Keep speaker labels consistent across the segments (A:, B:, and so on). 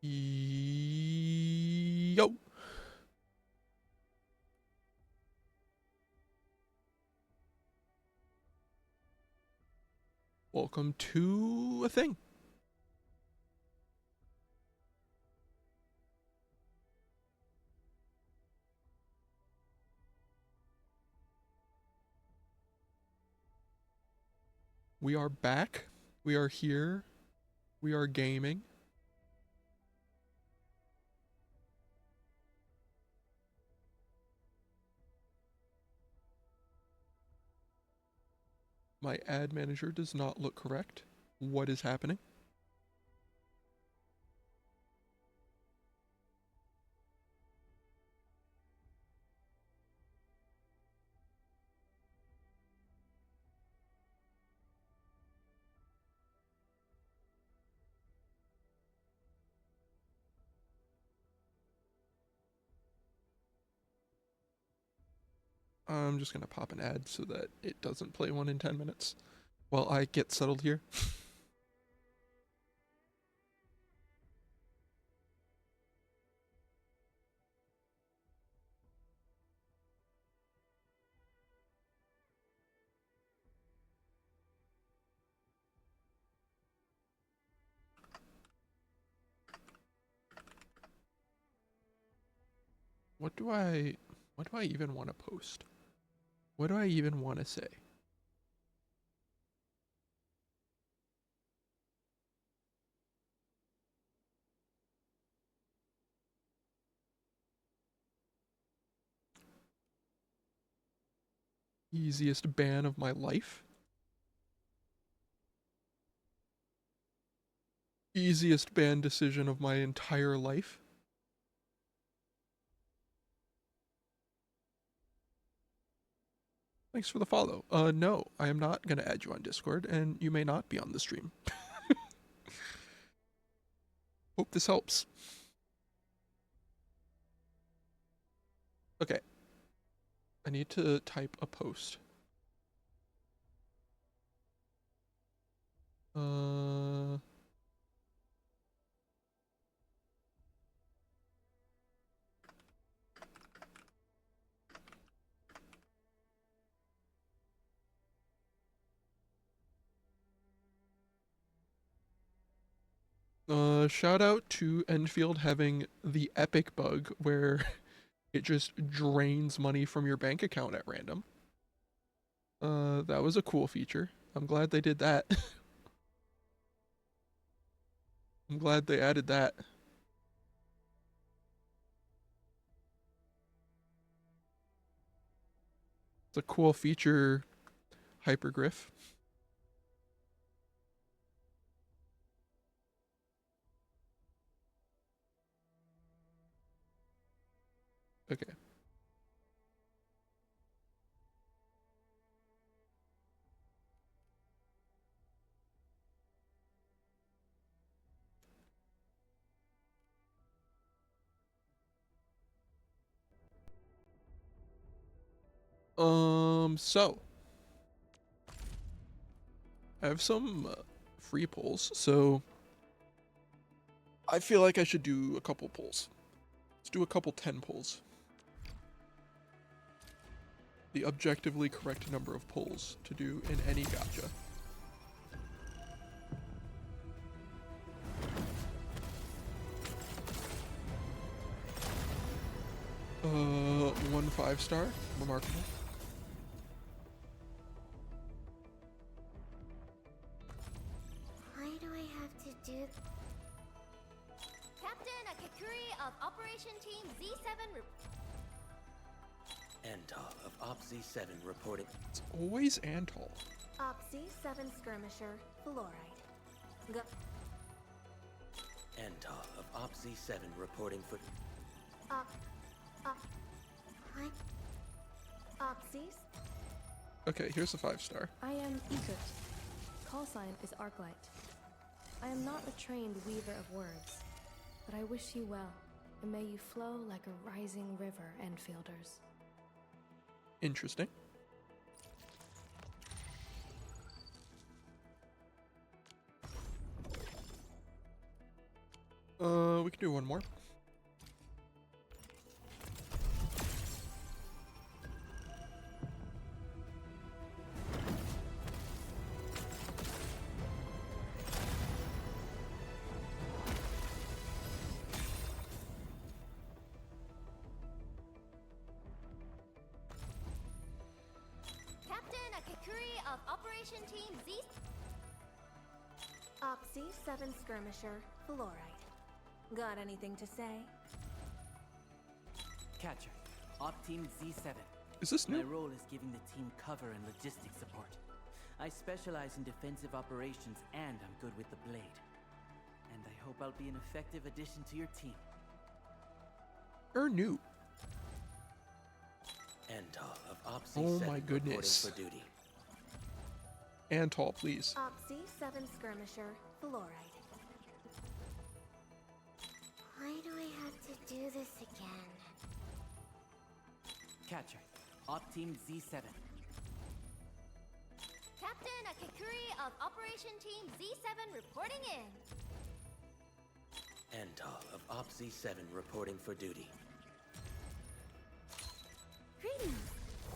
A: Yo. Welcome to a thing. We are back. We are here. We are gaming. My ad manager does not look correct. What is happening? I'm just gonna pop an ad so that it doesn't play one in 10 minutes while I get settled here. What do I even want to post? What do I even want to say? Easiest ban of my life? Easiest ban decision of my entire life? Thanks for the follow. No, I am not gonna add you on Discord, and you may not be on the stream. Hope this helps. Okay. I need to type a post. Shout out to Endfield having the epic bug where it just drains money from your bank account at random. That was a cool feature. I'm glad they did that. I'm glad they added that. It's a cool feature, Hypergriff. Okay. So I have some free polls, so I feel like I should do a couple polls. Let's do a couple 10 polls. The objectively correct number of polls to do in any gacha. One 5-star, remarkable.
B: Why do I have to do?
C: Captain Akakuri of Operation Team Z7
D: Antal of Op Z7 reporting.
A: It's always Antal.
B: Op Z7 skirmisher, fluoride. Go.
D: Antal of Op Z7 reporting for.
B: What? Op Z's?
A: Okay, here's a 5-star.
E: I am Egert. Call sign is Arknight. I am not a trained weaver of words, but I wish you well, and may you flow like a rising river, Enfielders.
A: Interesting. We can do one more.
C: Captain Akakuri of Operation Team Z.
B: Oxy 7 Skirmisher, Fluorite. Got anything to say?
F: Catcher, Op Team Z7.
A: Is this
F: My
A: new?
F: role is giving the team cover and logistics support. I specialize in defensive operations and I'm good with the blade. And I hope I'll be an effective addition to your team.
A: Or new?
D: Antal of Op
A: Oh
D: Z7
A: my goodness.
D: reporting for duty.
A: And tall, please.
B: Oxy 7 Skirmisher, Fluorite.
C: Why do I have to do this again?
F: Catcher, Op Team Z7.
C: Captain Akakuri of Operation Team Z7 reporting in.
D: Antal of Op Z7 reporting for duty.
C: Greetings.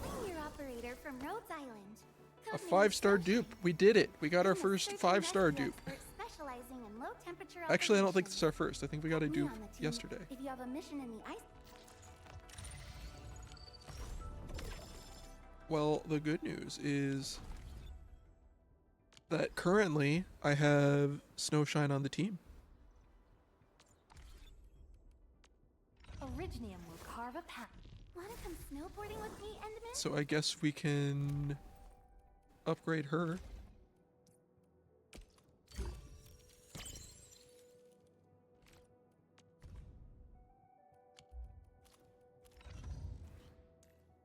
C: I'm your operator from Rhodes Island.
A: A
C: Codename
A: 5-star
C: Sunshine.
A: dupe. We did it. We got our
C: I'm a
A: first
C: search and
A: 5-star
C: rescue
A: dupe.
C: expert specializing in low temperature
A: Actually, I don't think this is
C: operations.
A: our first. I think we got a
C: Me
A: dupe
C: on the team
A: yesterday.
C: If you have a mission in the ice.
A: Well, the good news is that currently I have Snowshine on the team.
C: Originium will carve a path. Wanna come snowboarding with me, Enderman?
A: So I guess we can upgrade her.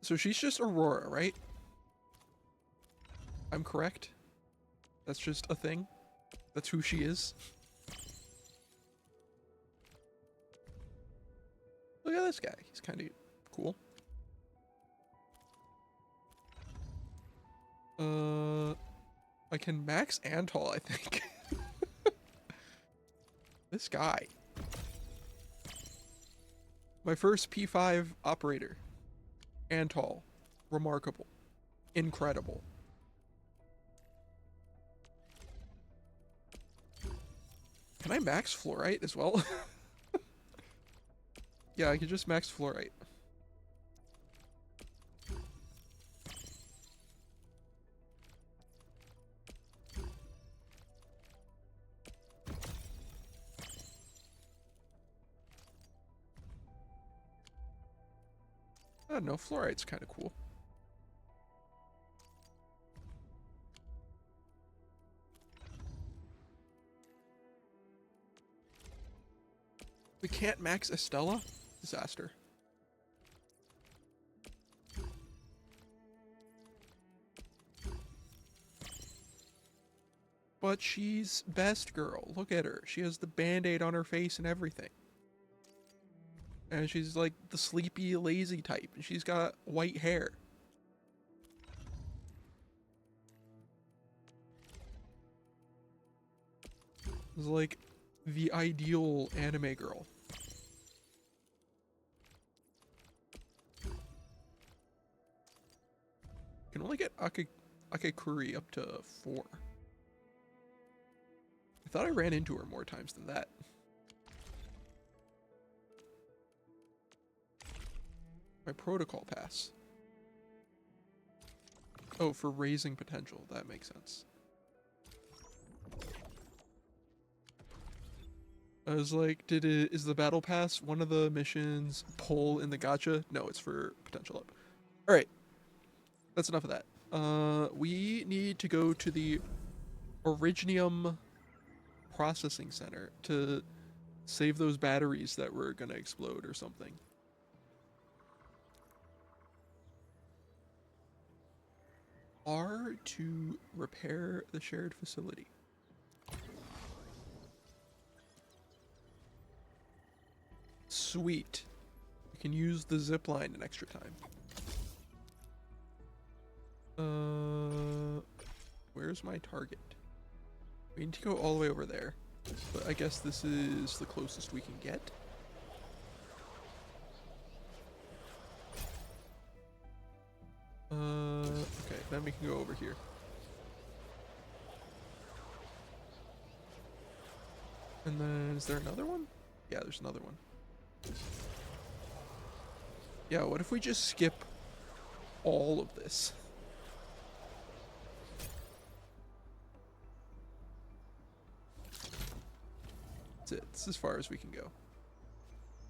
A: So she's just Aurora, right? I'm correct? That's just a thing? That's who she is? Look at this guy. He's kind of cool. I can max Antal, I think. This guy. My first P5 operator. Antal. Remarkable. Incredible. Can I max Fluorite as well? Yeah, I can just max Fluorite. I don't know, Fluorite's kind of cool. We can't max Estella? Disaster. But she's best girl. Look at her. She has the band-aid on her face and everything. And she's like the sleepy, lazy type. And she's got white hair. It's like the ideal anime girl. You can only get Akakuri up to 4. I thought I ran into her more times than that. My protocol pass. Oh, for raising potential. That makes sense. I was like, is the battle pass one of the missions pull in the gacha? No, it's for potential up. Alright. That's enough of that. We need to go to the Originium processing center to save those batteries that were gonna explode or something. R to repair the shared facility. Sweet. We can use the zip line an extra time. Where's my target? We need to go all the way over there. But I guess this is the closest we can get. Okay, then we can go over here. And then, is there another one? Yeah, there's another one. Yeah, what if we just skip all of this? That's it. It's as far as we can go.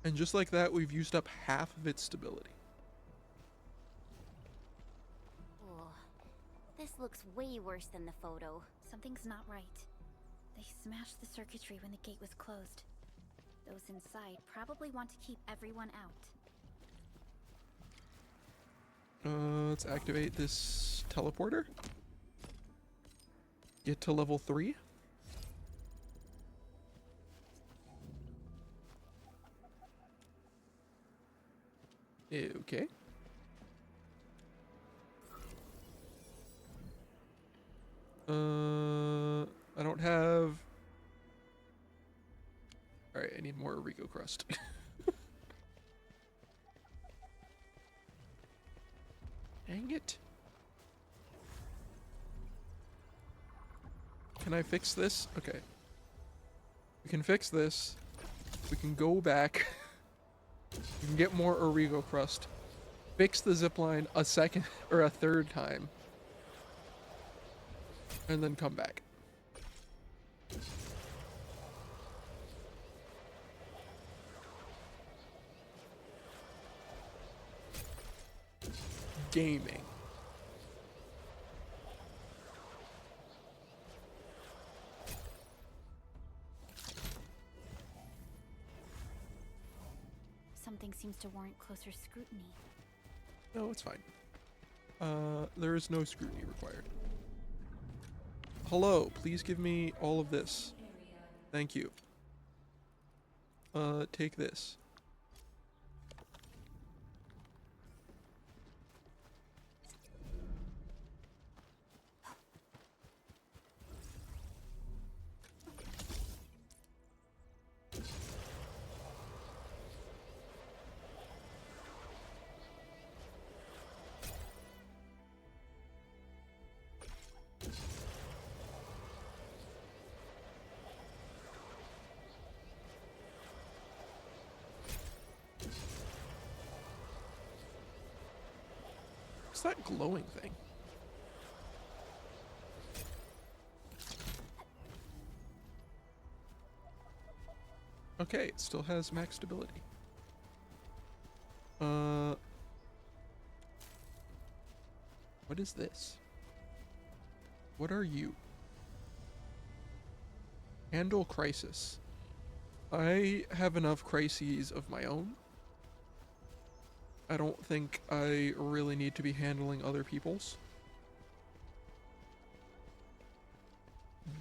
A: And just like that, we've used up half of its stability.
C: Oh, this looks way worse than the photo.
G: Something's not right. They smashed the circuitry when the gate was closed. Those inside probably want to keep everyone out.
A: Let's activate this teleporter. Get to level 3. Okay. I don't have... Alright, I need more Origo crust. Dang it. Can I fix this? Okay. We can fix this. We can go back. We can get more Origo crust. Fix the zipline a second or a third time. And then come back. Gaming.
G: Something seems to warrant closer scrutiny.
A: No, it's fine. There is no scrutiny required. Hello, please give me all of this. Thank you. Take this. What's that glowing thing? Okay, it still has max stability. What is this? What are you? Handle crisis. I have enough crises of my own. I don't think I really need to be handling other people's.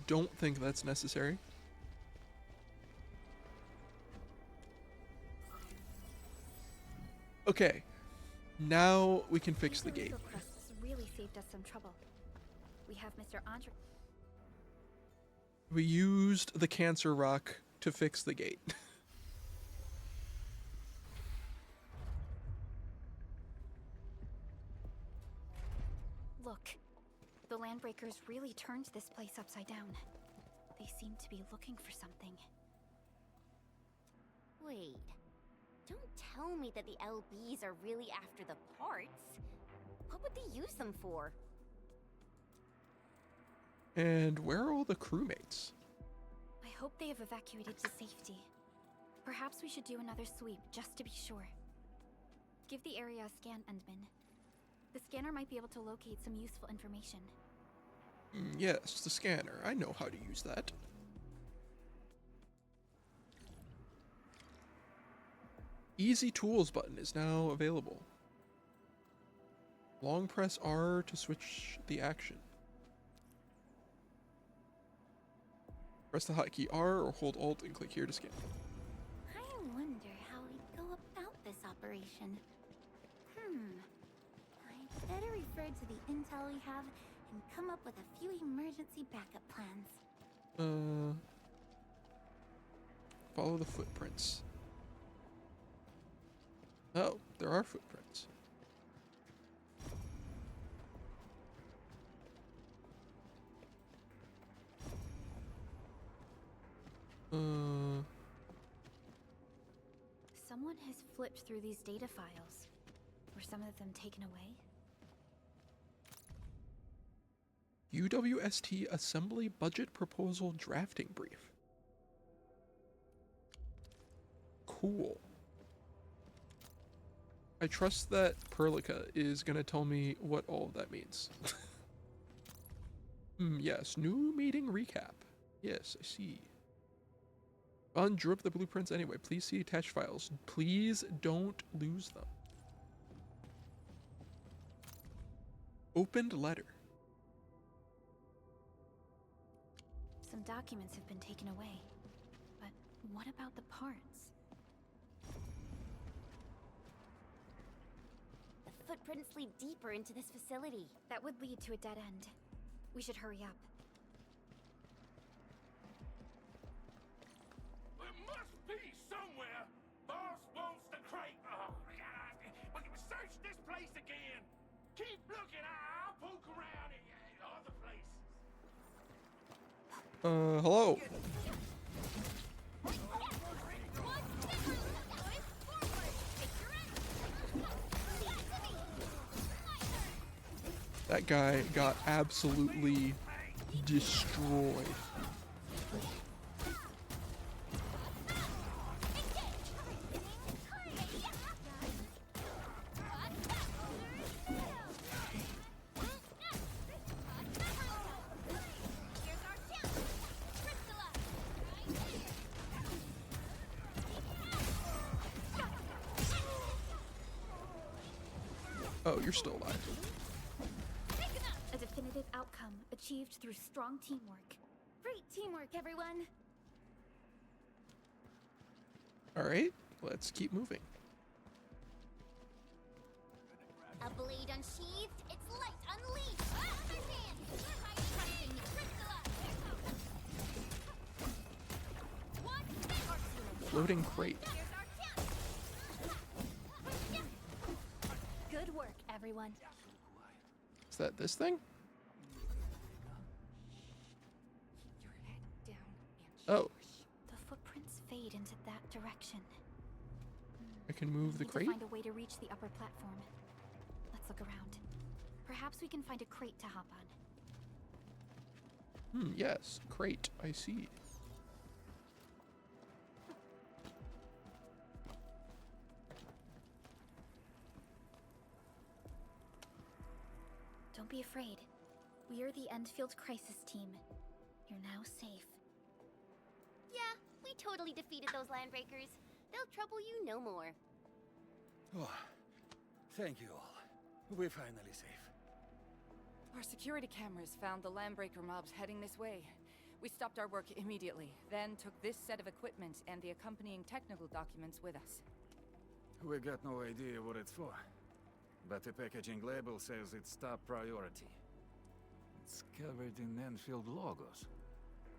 A: Don't think that's necessary. Okay. Now we can fix the gate.
G: Crust has really saved us some trouble. We have Mr. Andre.
A: We used the cancer rock to fix the gate.
G: Look, the Landbreakers really turned this place upside down. They seem to be looking for something.
C: Wait. Don't tell me that the LBs are really after the parts. What would they use them for?
A: And where are all the crewmates?
G: I hope they have evacuated to safety. Perhaps we should do another sweep just to be sure. Give the area a scan, Endman. The scanner might be able to locate some useful information.
A: Yes, the scanner. I know how to use that. Easy Tools button is now available. Long press R to switch the action. Press the hotkey R or hold Alt and click here to scan.
C: I wonder how we'd go about this operation. I'd better refer to the intel we have and come up with a few emergency backup plans.
A: Follow the footprints. Oh, there are footprints.
G: Someone has flipped through these data files. Were some of them taken away?
A: UWST Assembly Budget Proposal Drafting Brief. Cool. I trust that Perlica is gonna tell me what all of that means. Yes, new meeting recap. Yes, I see. Bond drew up the blueprints anyway. Please see attached files. Please don't lose them. Opened letter.
G: Some documents have been taken away. But what about the parts?
C: The footprints lead deeper into this facility.
G: That would lead to a dead end. We should hurry up.
H: There must be somewhere. Boss wants the crate. Oh, God. We can search this place again. Keep looking. I'll poke around in other places.
A: Hello. That guy got absolutely destroyed. Oh, you're still alive.
G: A definitive outcome achieved through strong teamwork. Great teamwork, everyone!
A: Alright, let's keep moving.
C: A blade unsheathed, its light unleashed. Other hands, trusting me, Crystalla.
A: Floating crate.
G: Good work, everyone.
A: Is that this thing?
G: Your head down and
A: Oh,
G: the footprints fade into that direction.
A: I can move the
G: We need
A: crate?
G: to find a way to reach the upper platform. Let's look around. Perhaps we can find a crate to hop on.
A: Yes, crate, I see.
G: Don't be afraid. We are the Endfield crisis team. You're now safe.
C: Yeah, we totally defeated those landbreakers. They'll trouble you no more.
I: Oh, thank you all. We're finally safe.
J: Our security cameras found the landbreaker mobs heading this way. We stopped our work immediately, then took this set of equipment and the accompanying technical documents with us.
I: We got no idea what it's for, but the packaging label says it's top priority. It's covered in Endfield logos.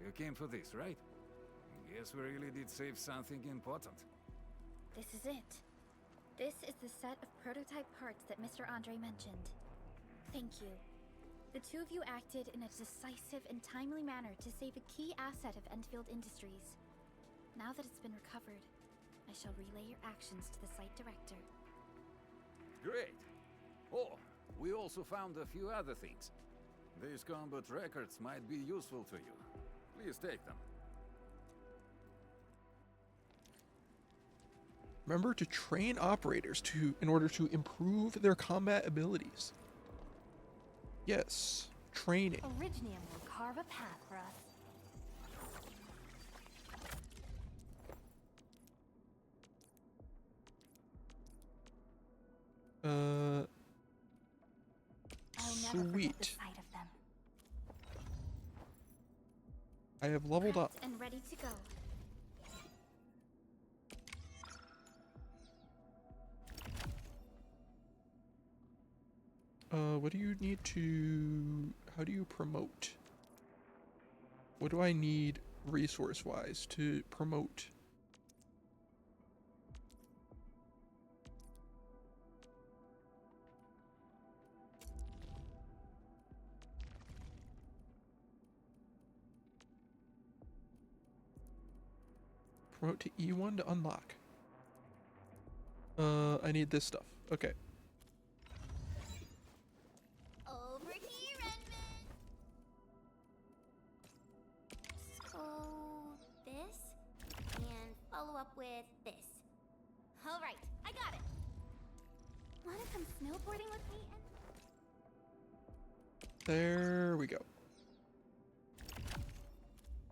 I: You came for this, right? Guess we really did save something important.
G: This is it. This is the set of prototype parts that Mr. Andre mentioned. Thank you. The two of you acted in a decisive and timely manner to save a key asset of Endfield Industries. Now that it's been recovered, I shall relay your actions to the site director.
I: Great! Oh, we also found a few other things. These combat records might be useful to you. Please take them.
A: Remember to train operators in order to improve their combat abilities. Yes, training.
B: Originium will carve a path for us. I'll never forget the
A: Sweet.
B: sight of them.
A: I have leveled up.
G: Prepped and ready to go.
A: What do you need to... How do you promote? What do I need resource-wise to promote Promote to E1 to unlock. I need this stuff. Okay.
C: Over here, Edmund. So this, and follow up with this. All right, I got it. Wanna come snowboarding with me?
A: There we go.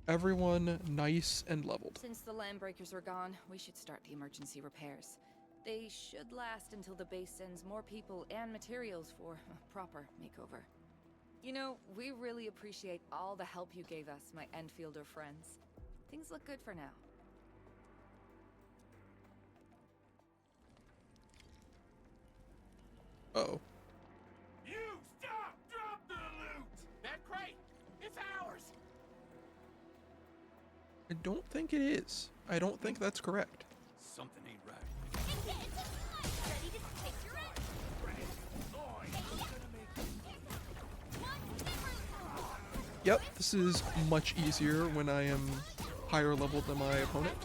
A: Everyone nice and leveled.
J: Since the landbreakers are gone, we should start the emergency repairs. They should last until the base sends more people and materials for a proper makeover. You know, we really appreciate all the help you gave us, my Endfielder friends. Things look good for now.
A: Uh-oh.
H: You stop! Drop the loot! That crate! It's ours!
A: I don't think it is. I don't think that's correct.
H: Something ain't right.
C: Ready to take your end.
A: Yep, this is much easier when I am higher leveled than my opponent.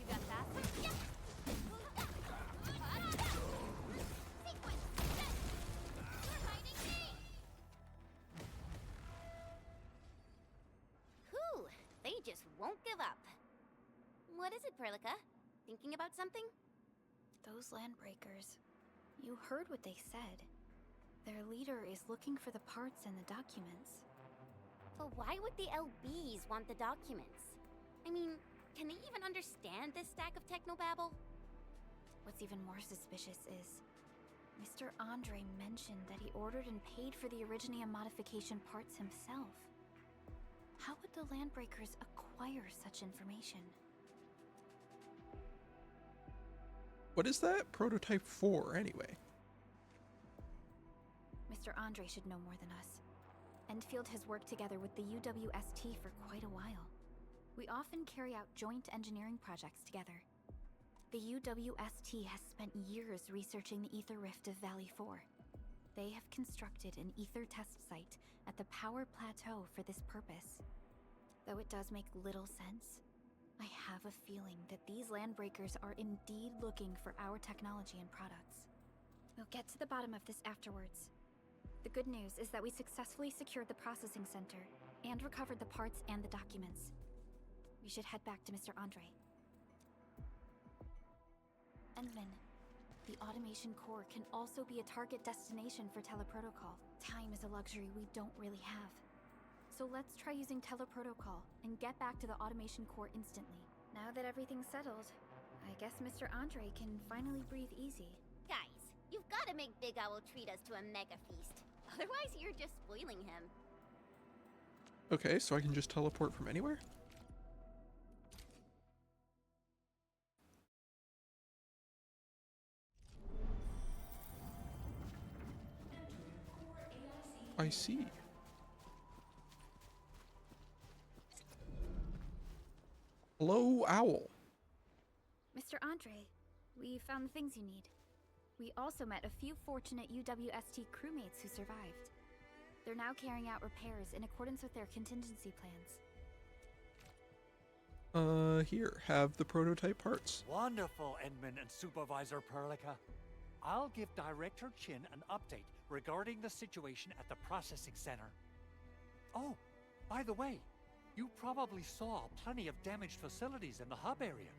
C: You got faster? Yeah. Whew, they just won't give up. What is it, Perlica? Thinking about something?
G: Those landbreakers. You heard what they said. Their leader is looking for the parts and the documents.
C: But why would the LBs want the documents? I mean, can they even understand this stack of technobabble?
G: What's even more suspicious is Mr. Andre mentioned that he ordered and paid for the Originium modification parts himself. How would the landbreakers acquire such information?
A: What is that prototype for, anyway?
G: Mr. Andre should know more than us. Endfield has worked together with the UWST for quite a while. We often carry out joint engineering projects together. The UWST has spent years researching the Ether Rift of Valley 4. They have constructed an Ether test site at the Power Plateau for this purpose. Though it does make little sense, I have a feeling that these landbreakers are indeed looking for our technology and products. We'll get to the bottom of this afterwards. The good news is that we successfully secured the processing center and recovered the parts and the documents. We should head back to Mr. Andre. Endman, the automation core can also be a target destination for teleprotocol. Time is a luxury we don't really have. So let's try using teleprotocol and get back to the automation core instantly. Now that everything's settled, I guess Mr. Andre can finally breathe easy.
C: Guys, you've got to make Big Owl treat us to a mega feast. Otherwise, you're just spoiling him.
A: Okay, so I can just teleport from anywhere? I see. Hello, Owl.
G: Mr. Andre, we found the things you need. We also met a few fortunate UWST crewmates who survived. They're now carrying out repairs in accordance with their contingency plans.
A: Here, have the prototype parts.
K: Wonderful, Endman and Supervisor Perlica. I'll give Director Chin an update regarding the situation at the processing center. Oh, by the way, you probably saw plenty of damaged facilities in the hub area.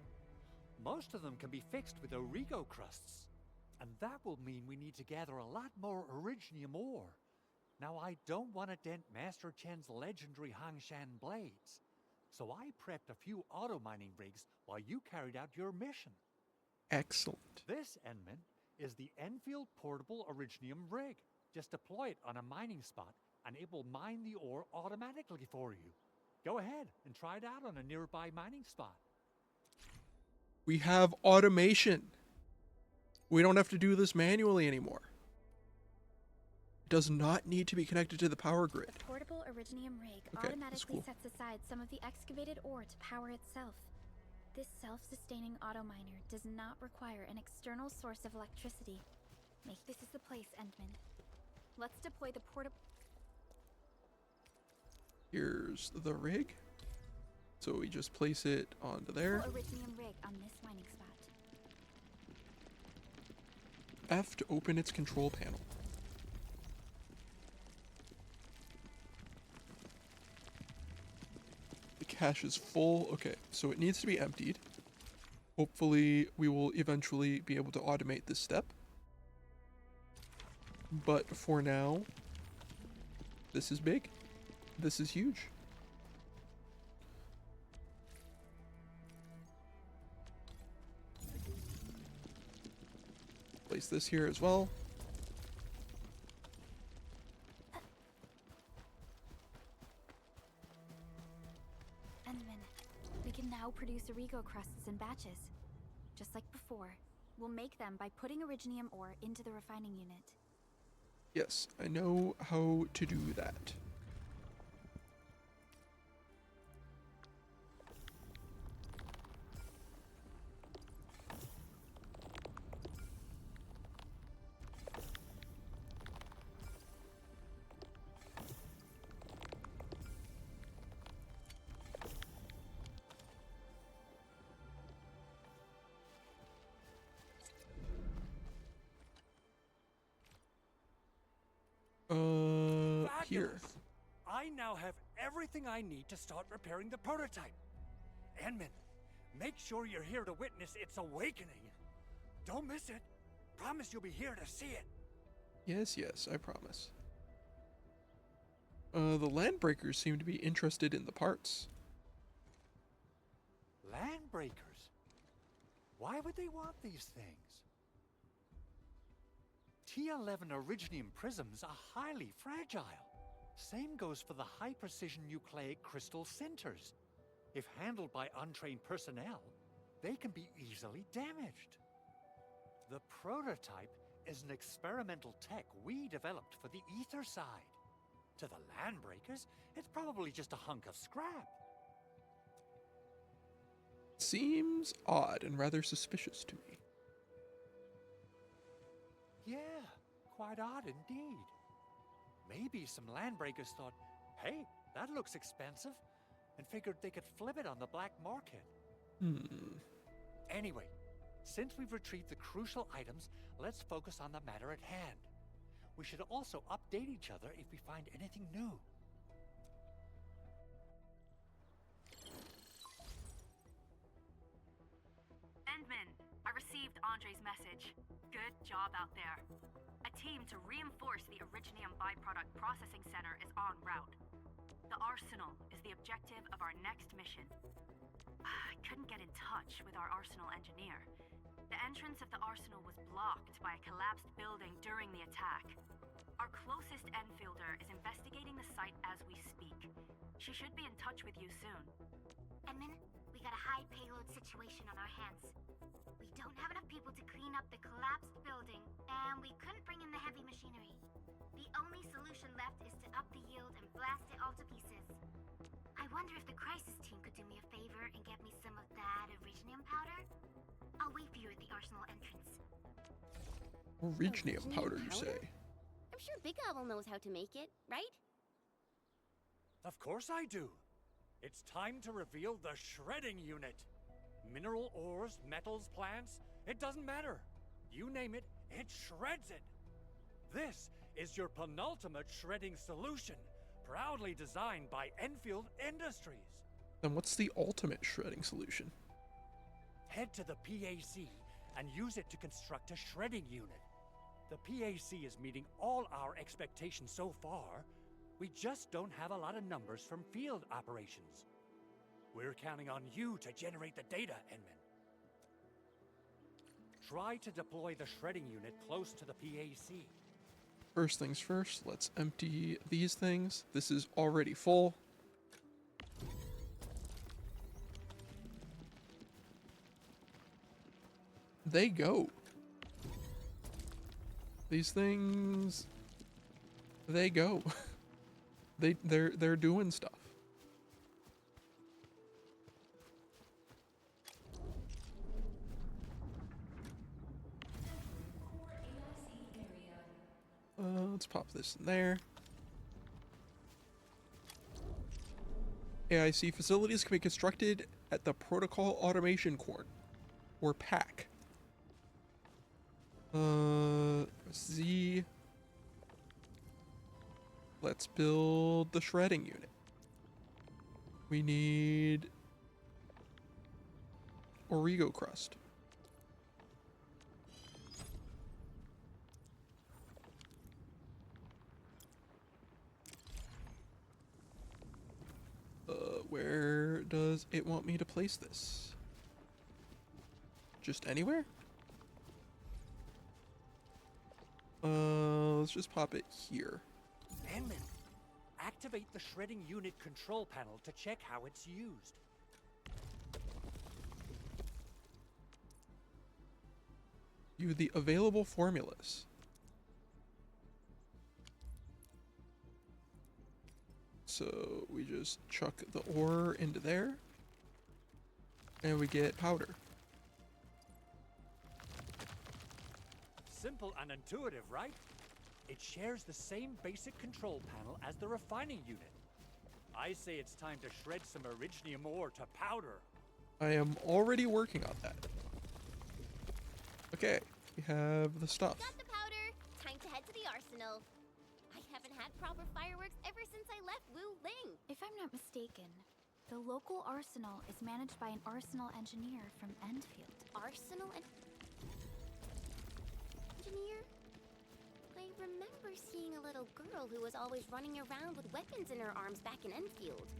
K: Most of them can be fixed with Origo crusts. And that will mean we need to gather a lot more Originium ore. Now, I don't want to dent Master Chen's legendary Hangshan blades, so I prepped a few auto-mining rigs while you carried out your mission.
A: Excellent.
K: This, Endman, is the Endfield Portable Originium rig. Just deploy it on a mining spot, and it will mine the ore automatically for you. Go ahead and try it out on a nearby mining spot.
A: We have automation. We don't have to do this manually anymore. It does not need to be connected to the power grid.
G: The portable Originium rig
A: Okay,
G: automatically
A: cool.
G: sets aside some of the excavated ore to power itself. This self-sustaining auto-miner does not require an external source of electricity. This is the place, Endman. Let's deploy the portable...
A: Here's the rig. So we just place it onto there.
G: Full Iridium rig on this mining spot.
A: F to open its control panel. The cache is full. Okay, so it needs to be emptied. Hopefully we will eventually be able to automate this step. But for now, this is big. This is huge. Place this here as well.
G: Endman, we can now produce Origo crusts in batches. Just like before, we'll make them by putting Originium ore into the refining unit.
A: Yes, I know how to do that. Here.
K: Fabulous! I now have everything I need to start repairing the prototype. Enman, make sure you're here to witness its awakening. Don't miss it. Promise you'll be here to see it.
A: Yes, yes, I promise. The Landbreakers seem to be interested in the parts.
K: Landbreakers? Why would they want these things? T11 Originium prisms are highly fragile. Same goes for the high-precision nucleic crystal centers. If handled by untrained personnel, they can be easily damaged. The prototype is an experimental tech we developed for the ether side. To the Landbreakers, it's probably just a hunk of scrap.
A: Seems odd and rather suspicious to me.
K: Yeah, quite odd indeed. Maybe some Landbreakers thought, hey, that looks expensive, and figured they could flip it on the black market. Anyway, since we've retrieved the crucial items, let's focus on the matter at hand. We should also update each other if we find anything new.
L: Endman, I received Andre's message. Good job out there. A team to reinforce the Originium byproduct processing center is en route. The arsenal is the objective of our next mission. I couldn't get in touch with our arsenal engineer. The entrance of the arsenal was blocked by a collapsed building during the attack. Our closest Enfielder is investigating the site as we speak. She should be in touch with you soon.
C: Edmund, we got a high payload situation on our hands. We don't have enough people to clean up the collapsed building, and we couldn't bring in the heavy machinery. The only solution left is to up the yield and blast it all to pieces. I wonder if the crisis team could do me a favor and get me some of that Originium powder? I'll wait for you at the arsenal entrance.
A: Originium powder, you say?
M: I'm sure Big Owl knows how to make it, right?
K: Of course I do. It's time to reveal the shredding unit. Mineral ores, metals, plants, it doesn't matter. You name it, it shreds it. This is your penultimate shredding solution, proudly designed by Enfield Industries.
A: Then what's the ultimate shredding solution?
K: Head to the PAC and use it to construct a shredding unit. The PAC is meeting all our expectations so far. We just don't have a lot of numbers from field operations. We're counting on you to generate the data, Enman. Try to deploy the shredding unit close to the PAC.
A: First things first, let's empty these things. This is already full. They go. These things, they go. They're doing stuff. Let's pop this in there. AIC facilities can be constructed at the Protocol Automation Core, or PAC. Z. Let's build the shredding unit. We need Origo crust. Where does it want me to place this? Just anywhere? Let's just pop it here.
K: Denman, activate the shredding unit control panel to check how it's used.
A: View the available formulas. So we just chuck the ore into there, and we get powder.
K: Simple and intuitive, right? It shares the same basic control panel as the refining unit. I say it's time to shred some Originium ore to powder.
A: I am already working on that. Okay, we have the stuff.
M: Got the powder. Time to head to the arsenal. I haven't had proper fireworks ever since I left Wu Ling.
G: If I'm not mistaken, the local arsenal is managed by an arsenal engineer from Endfield.
M: Arsenal engineer? I remember seeing a little girl who was always running around with weapons in her arms back in Endfield.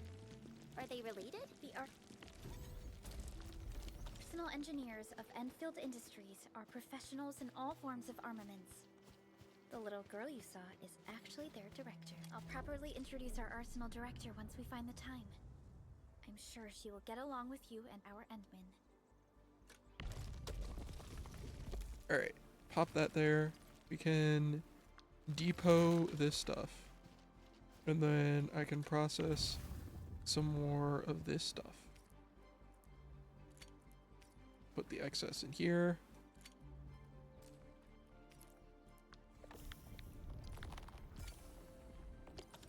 M: Are they related?
G: The arsenal engineers of Endfield Industries are professionals in all forms of armaments. The little girl you saw is actually their director. I'll properly introduce our arsenal director once we find the time. I'm sure she will get along with you and our Endmen.
A: Alright, pop that there. We can depot this stuff. And then I can process some more of this stuff. Put the excess in here.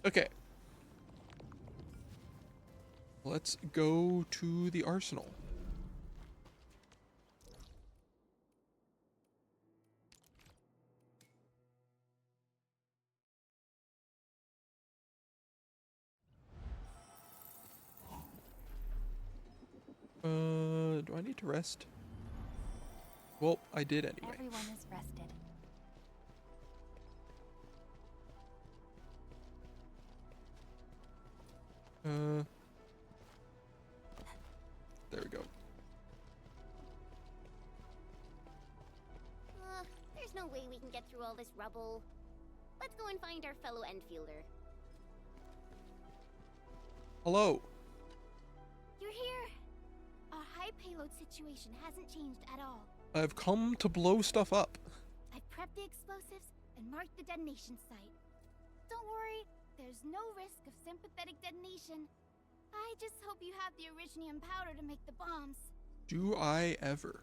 A: Okay. Let's go to the arsenal. Do I need to rest? Well, I did anyway.
G: Everyone is rested.
A: There we go.
M: There's no way we can get through all this rubble. Let's go and find our fellow Enfielder.
A: Hello.
C: You're here. Our high payload situation hasn't changed at all.
A: I've come to blow stuff up.
C: I've prepped the explosives and marked the detonation site. Don't worry, there's no risk of sympathetic detonation. I just hope you have the Originium powder to make the bombs.
A: Do I ever?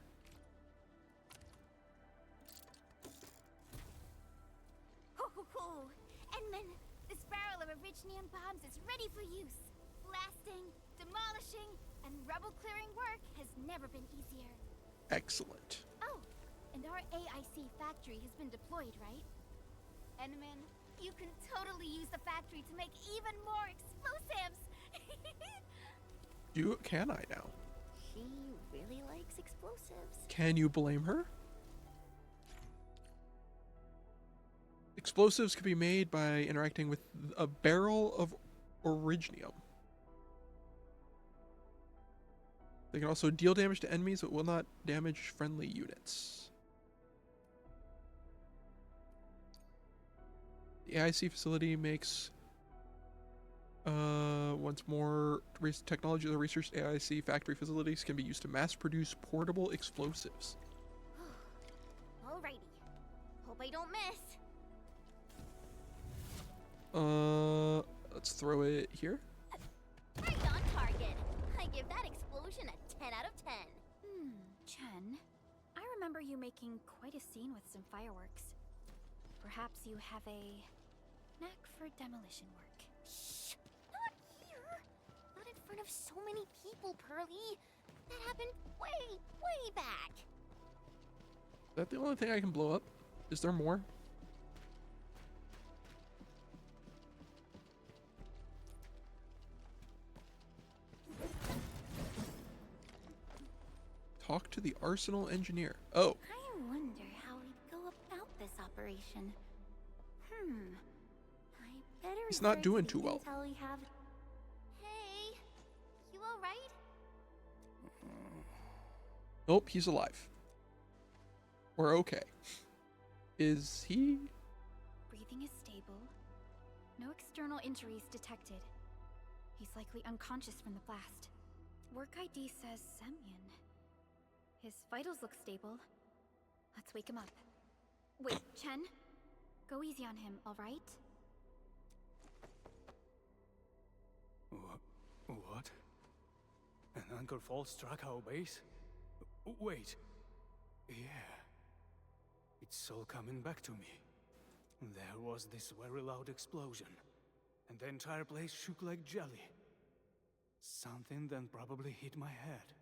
C: Ho ho ho! Endman, this barrel of Originium bombs is ready for use. Blasting, demolishing, and rubble clearing work has never been easier.
A: Excellent.
C: Oh, and our AIC factory has been deployed, right? Endman, you can totally use the factory to make even more explosives!
A: Can I now?
M: She really likes explosives.
A: Can you blame her? Explosives can be made by interacting with a barrel of Originium. They can also deal damage to enemies, but will not damage friendly units. The AIC facility makes once more technology of the research AIC factory facilities can be used to mass produce portable explosives.
M: Alrighty. Hope I don't miss.
A: Let's throw it here.
M: Right on target. I give that explosion a 10 out of 10.
G: Chen, I remember you making quite a scene with some fireworks. Perhaps you have a knack for demolition work.
C: Shh! Not here! Not in
M: front of so many people, Pearly. That happened way, way back.
A: Is that the only thing I can blow up? Is there more? Talk to the arsenal engineer. Oh.
M: I wonder how we'd go about this operation. I better.
A: He's not doing too well.
M: Intel we have. Hey, you all right?
A: Nope, he's alive. We're okay. Is he?
G: Breathing is stable. No external injuries detected. He's likely unconscious from the blast. Work ID says Semyon. His vitals look stable. Let's wake him up. Wait, Chen? Go easy on him, alright?
N: What? An anchor fault struck our base? Wait. Yeah. It's all coming back to me. There was this very loud explosion, and the entire place shook like jelly. Something then probably hit my head.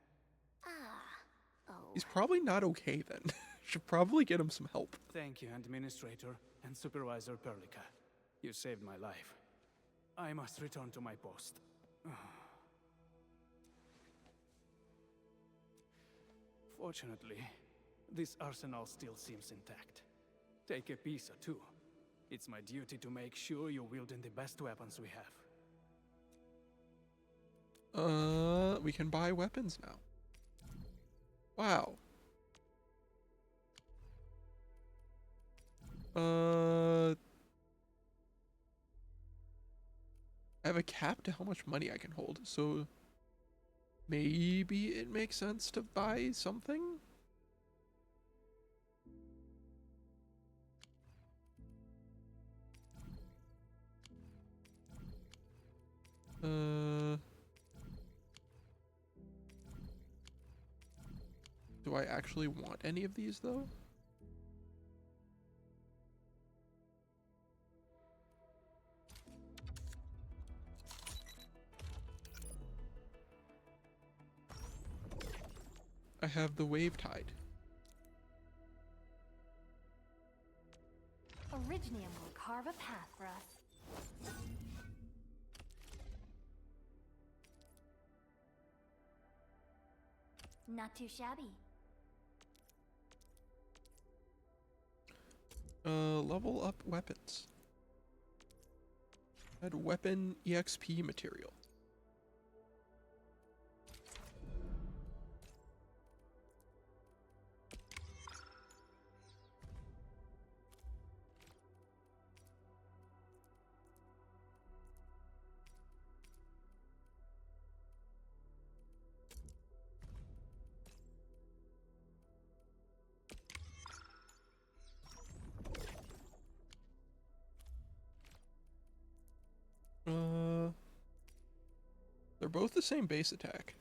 A: He's probably not okay then. Should probably get him some help.
N: Thank you, Administrator and Supervisor Perlica. You saved my life. I must return to my post. Fortunately, this arsenal still seems intact. Take a piece or two. It's my duty to make sure you're wielding the best weapons we have.
A: We can buy weapons now. Wow. I have a cap to how much money I can hold, so maybe it makes sense to buy something? Do I actually want any of these, though? I have the wave tide.
B: Originium will carve a path for us. Not too shabby.
A: Level up weapons. Add weapon EXP material. They're both the same base attack.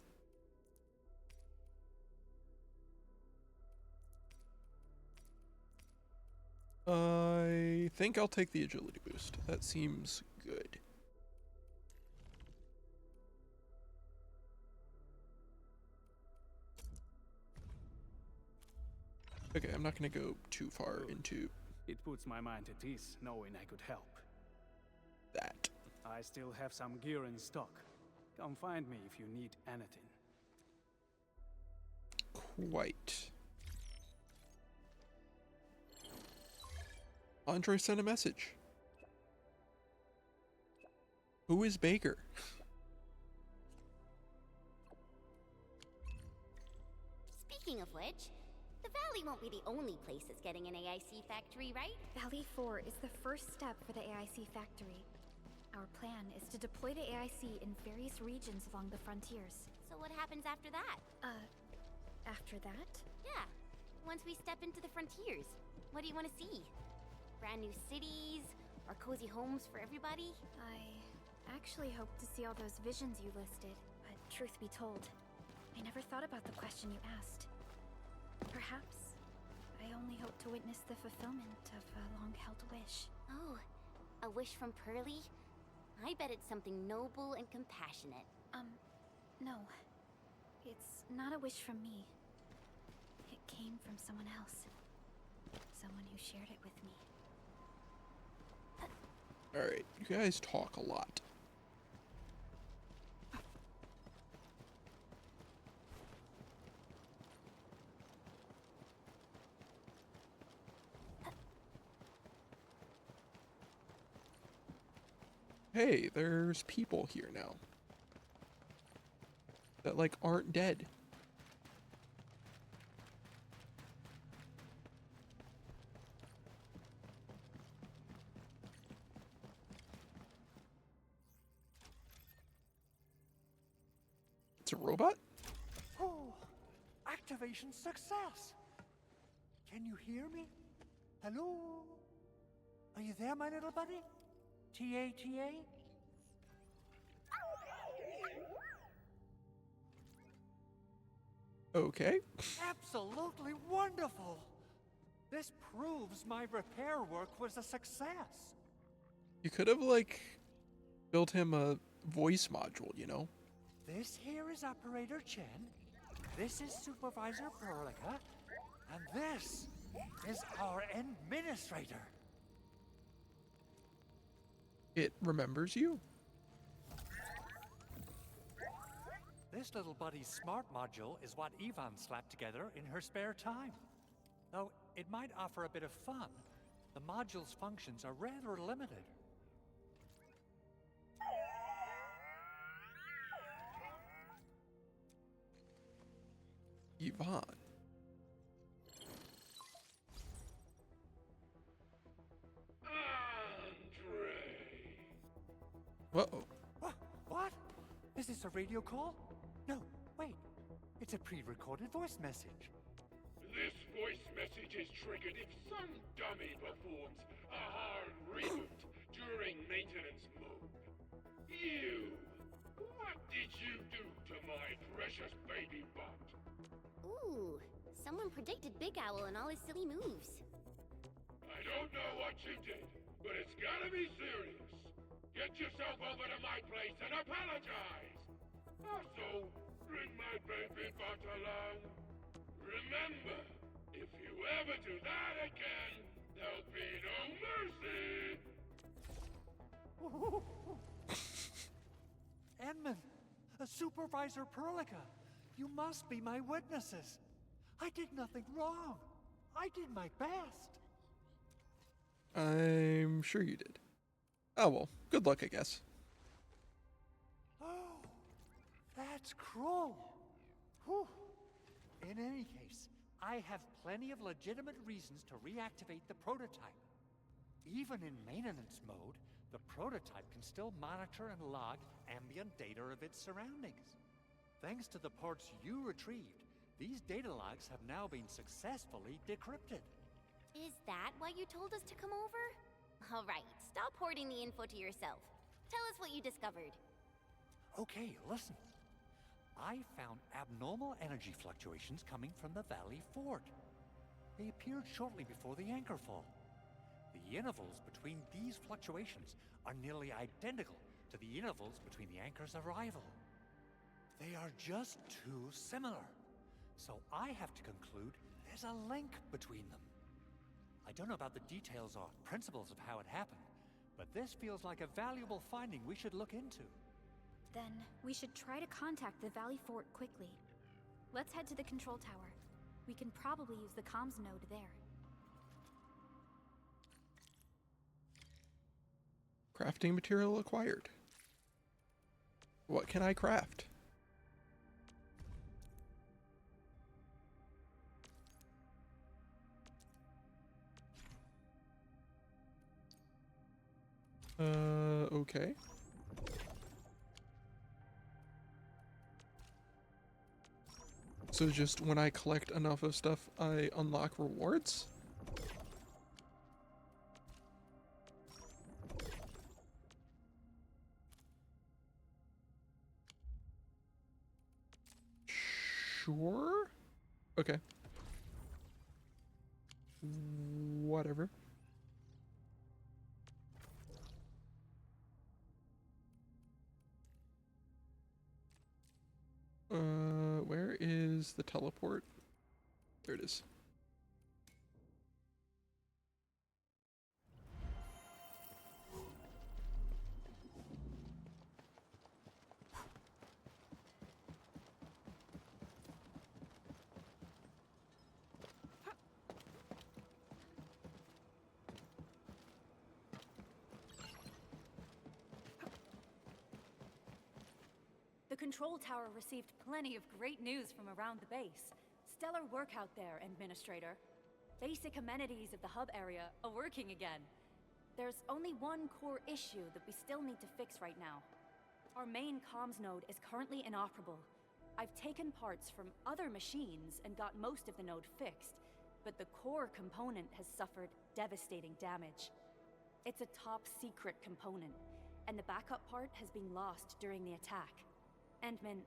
A: I think I'll take the agility boost. That seems good. Okay, I'm not gonna go too far into
N: It puts my mind at ease knowing I could help.
A: that.
N: I still have some gear in stock. Come find me if you need anything.
A: Quite. Andre sent a message. Who is Baker?
M: Speaking of which, the Valley won't be the only place that's getting an AIC factory, right?
G: Valley 4 is the first step for the AIC factory. Our plan is to deploy the AIC in various regions along the frontiers.
M: So what happens after that?
G: After that?
M: Yeah, once we step into the frontiers, what do you want to see? Brand new cities, or cozy homes for everybody?
G: I actually hope to see all those visions you listed, but truth be told, I never thought about the question you asked. Perhaps I only hope to witness the fulfillment of a long-held wish.
M: Oh, a wish from Pearly? I bet it's something noble and compassionate.
G: No. It's not a wish from me. It came from someone else. Someone who shared it with me.
A: Alright, you guys talk a lot. Hey, there's people here now. That, like, aren't dead. It's a robot?
K: Oh, activation success! Can you hear me? Hello? Are you there, my little buddy? T-A-T-A?
A: Okay.
K: Absolutely wonderful! This proves my repair work was a success.
A: You could have, like, built him a voice module, you know?
K: This here is Operator Chen, this is Supervisor Perlica, and this is our Administrator.
A: It remembers you?
K: This little buddy's smart module is what Yvonne slapped together in her spare time. Though it might offer a bit of fun, the module's functions are rather limited.
A: Yvonne. Uh-oh.
K: What? Is this a radio call? No, wait. It's a pre-recorded voice message.
H: This voice message is triggered if some dummy performs a hard reboot during maintenance mode. You! What did you do to my precious baby bot?
M: Ooh, someone predicted Big Owl and all his silly moves.
H: I don't know what you did, but it's gotta be serious. Get yourself over to my place and apologize. Also, bring my baby bot along. Remember, if you ever do that again, there'll be no mercy.
K: Edmund, Supervisor Perlica, you must be my witnesses. I did nothing wrong. I did my best.
A: I'm sure you did. Oh well, good luck, I guess.
K: Oh, that's cruel. Whew. In any case, I have plenty of legitimate reasons to reactivate the prototype. Even in maintenance mode, the prototype can still monitor and log ambient data of its surroundings. Thanks to the parts you retrieved, these data logs have now been successfully decrypted.
M: Is that why you told us to come over? All right, stop hoarding the info to yourself. Tell us what you discovered.
K: Okay, listen. I found abnormal energy fluctuations coming from the Valley Fort. They appeared shortly before the anchor fall. The intervals between these fluctuations are nearly identical to the intervals between the anchor's arrival. They are just too similar. So I have to conclude there's a link between them. I don't know about the details or principles of how it happened, but this feels like a valuable finding we should look into.
G: Then we should try to contact the Valley Fort quickly. Let's head to the control tower. We can probably use the comms node there.
A: Crafting material acquired. What can I craft? Okay. So just when I collect enough of stuff, I unlock rewards? Sure? Okay. Whatever. is the teleport? There it is.
L: The control tower received plenty of great news from around the base. Stellar work out there, Administrator. Basic amenities of the hub area are working again. There's only one core issue that we still need to fix right now. Our main comms node is currently inoperable. I've taken parts from other machines and got most of the node fixed, but the core component has suffered devastating damage. It's a top secret component, and the backup part has been lost during the attack. Endman,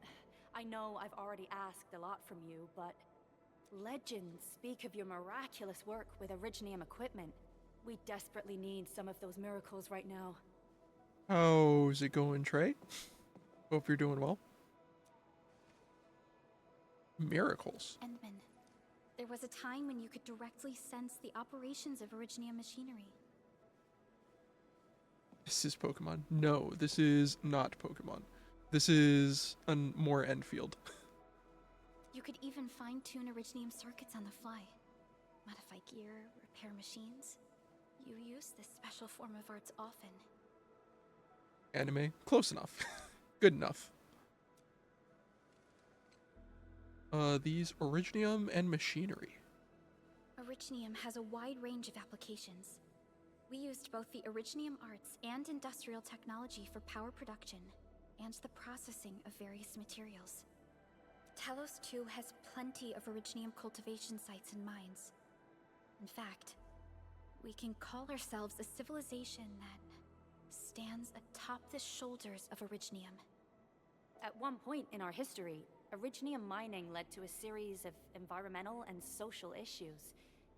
L: I know I've already asked a lot from you, but legends speak of your miraculous work with Originium equipment. We desperately need some of those miracles right now.
A: How's it going, Trey? Hope you're doing well. Miracles.
G: Endman, there was a time when you could directly sense the operations of Originium machinery.
A: This is Pokemon. No, this is not Pokemon. This is a more Endfield.
G: You could even fine-tune Originium circuits on the fly. Modify gear, repair machines. You use this special form of arts often.
A: Anime? Close enough. Good enough. These Originium and machinery.
G: Originium has a wide range of applications. We used both the Originium arts and industrial technology for power production and the processing of various materials. Telos 2 has plenty of Originium cultivation sites and mines. In fact, we can call ourselves a civilization that stands atop the shoulders of Originium.
L: At one point in our history, Originium mining led to a series of environmental and social issues.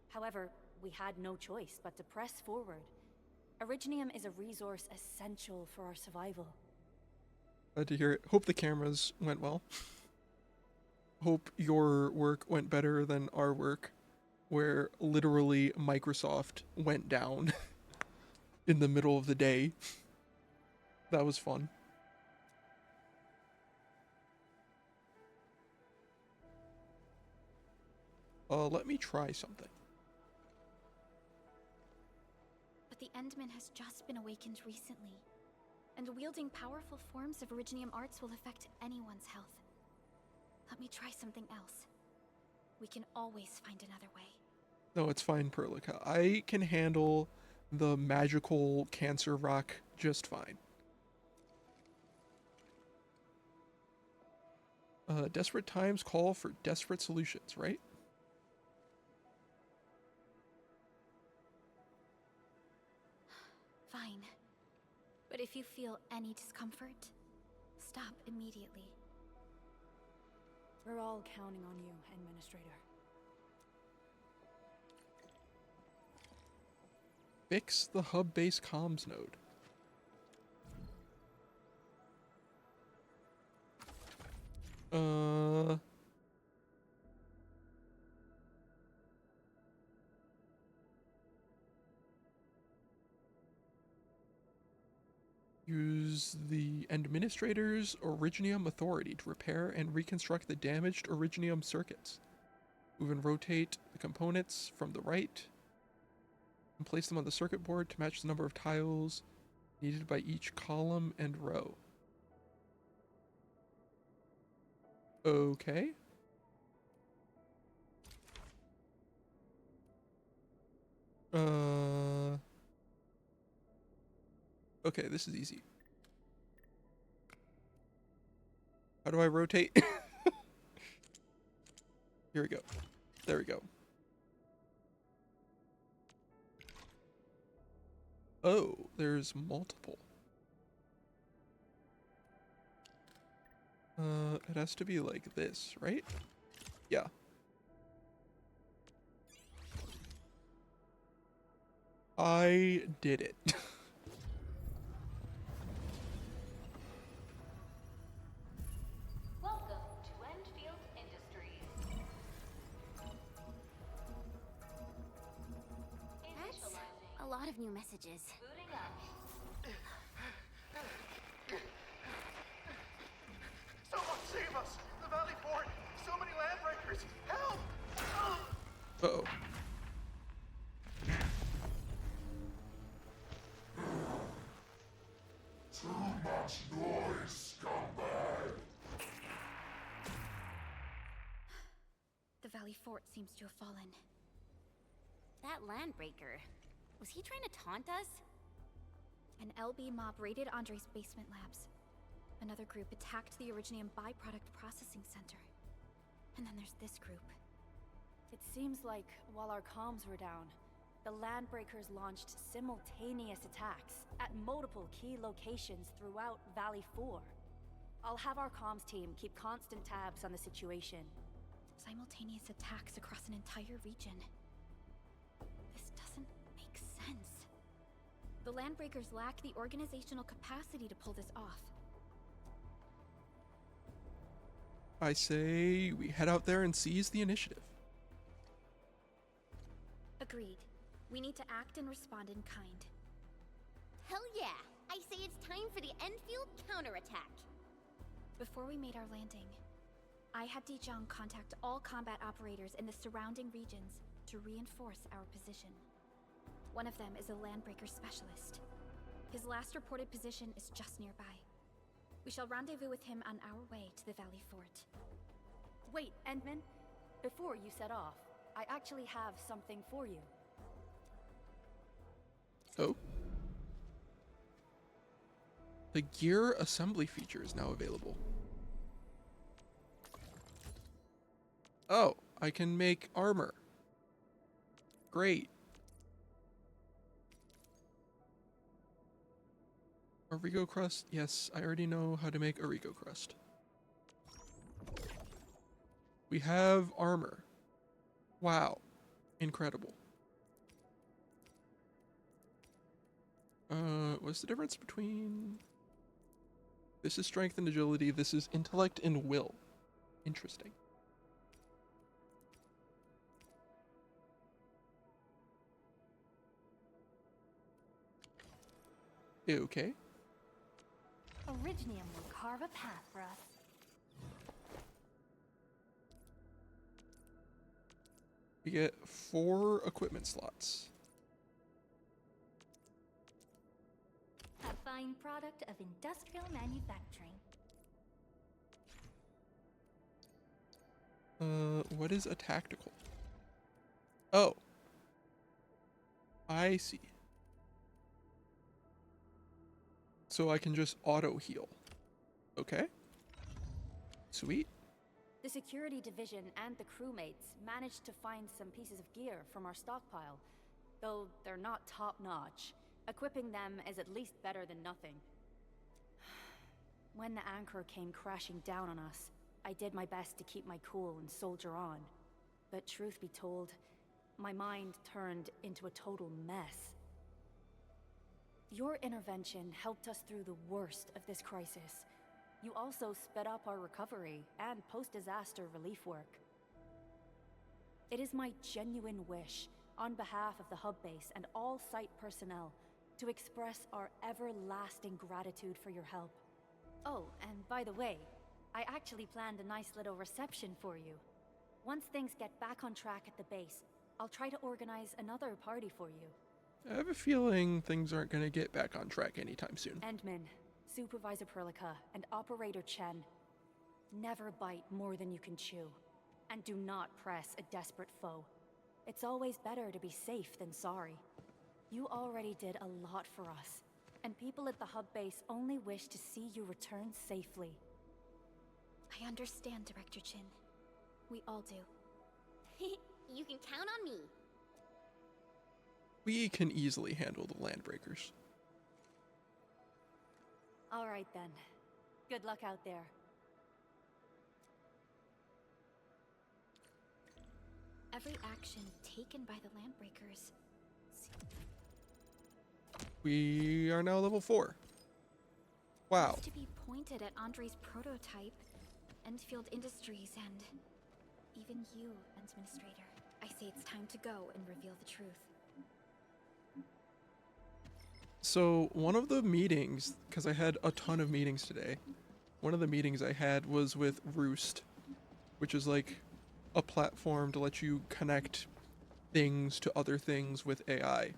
L: However, we had no choice but to press forward. Originium is a resource essential for our survival.
A: Glad to hear it. Hope the cameras went well. Hope your work went better than our work, where literally Microsoft went down in the middle of the day. That was fun. Let me try something.
G: But the Endman has just been awakened recently, and wielding powerful forms of Originium arts will affect anyone's health. Let me try something else. We can always find another way.
A: No, it's fine, Perlica. I can handle the magical cancer rock just fine. Desperate times call for desperate solutions, right?
G: Fine. But if you feel any discomfort, stop immediately.
L: We're all counting on you, Administrator.
A: Fix the hub-based comms node. Use the Administrator's Originium authority to repair and reconstruct the damaged Originium circuits. Move and rotate the components from the right and place them on the circuit board to match the number of tiles needed by each column and row. Okay. Okay, this is easy. How do I rotate? Here we go. There we go. Oh, there's multiple. It has to be like this, right? Yeah. I did it.
O: Welcome to Endfield Industries.
M: of new messages.
O: Someone save us! The Valley Fort! So many landbreakers! Help!
A: Uh-oh.
H: Too much noise, scumbag!
G: The Valley Fort seems to have fallen.
M: That landbreaker. Was he trying to taunt us?
G: An LB mob raided Andre's basement labs. Another group attacked the Originium byproduct processing center. And then there's this group.
P: It seems like while our comms were down, the Landbreakers launched simultaneous attacks at multiple key locations throughout Valley 4. I'll have our comms team keep constant tabs on the situation.
G: Simultaneous attacks across an entire region. This doesn't make sense. The Landbreakers lack the organizational capacity to pull this off.
A: I say we head out there and seize the initiative.
G: Agreed. We need to act and respond in kind.
M: Hell yeah! I say it's time for the Endfield counterattack.
G: Before we made our landing, I had Dijong contact all combat operators in the surrounding regions to reinforce our position. One of them is a Landbreaker specialist. His last reported position is just nearby. We shall rendezvous with him on our way to the Valley Fort.
P: Wait, Endman. Before you set off, I actually have something for you.
A: Oh? The gear assembly feature is now available. Oh, I can make armor. Great. Origo crust? Yes, I already know how to make Origo crust. We have armor. Wow. Incredible. What's the difference between... This is strength and agility, this is intellect and will. Interesting. Okay.
Q: Originium will carve a path for us.
A: We get 4 equipment slots.
Q: A fine product of industrial manufacturing.
A: What is a tactical? Oh. I see. So I can just auto heal. Okay. Sweet.
P: The security division and the crewmates managed to find some pieces of gear from our stockpile, though they're not top-notch. Equipping them is at least better than nothing. When the anchor came crashing down on us, I did my best to keep my cool and soldier on. But truth be told, my mind turned into a total mess. Your intervention helped us through the worst of this crisis. You also sped up our recovery and post-disaster relief work. It is my genuine wish, on behalf of the hub base and all site personnel, to express our everlasting gratitude for your help. Oh, and by the way, I actually planned a nice little reception for you. Once things get back on track at the base, I'll try to organize another party for you.
A: I have a feeling things aren't going to get back on track anytime soon.
P: Endman, Supervisor Perlica, and Operator Chen, never bite more than you can chew. And do not press a desperate foe. It's always better to be safe than sorry. You already did a lot for us, and people at the hub base only wish to see you return safely.
G: I understand, Director Chin. We all do.
M: You can count on me.
A: We can easily handle the Landbreakers.
P: All right then. Good luck out there.
G: Every action taken by the Landbreakers.
A: We are now level 4. Wow.
G: Seems to be pointed at Andre's prototype, Endfield Industries, and even you, Administrator. I say it's time to go and reveal the truth.
A: So one of the meetings, because I had a ton of meetings today, one of the meetings I had was with Roost, which is like a platform to let you connect things to other things with AI.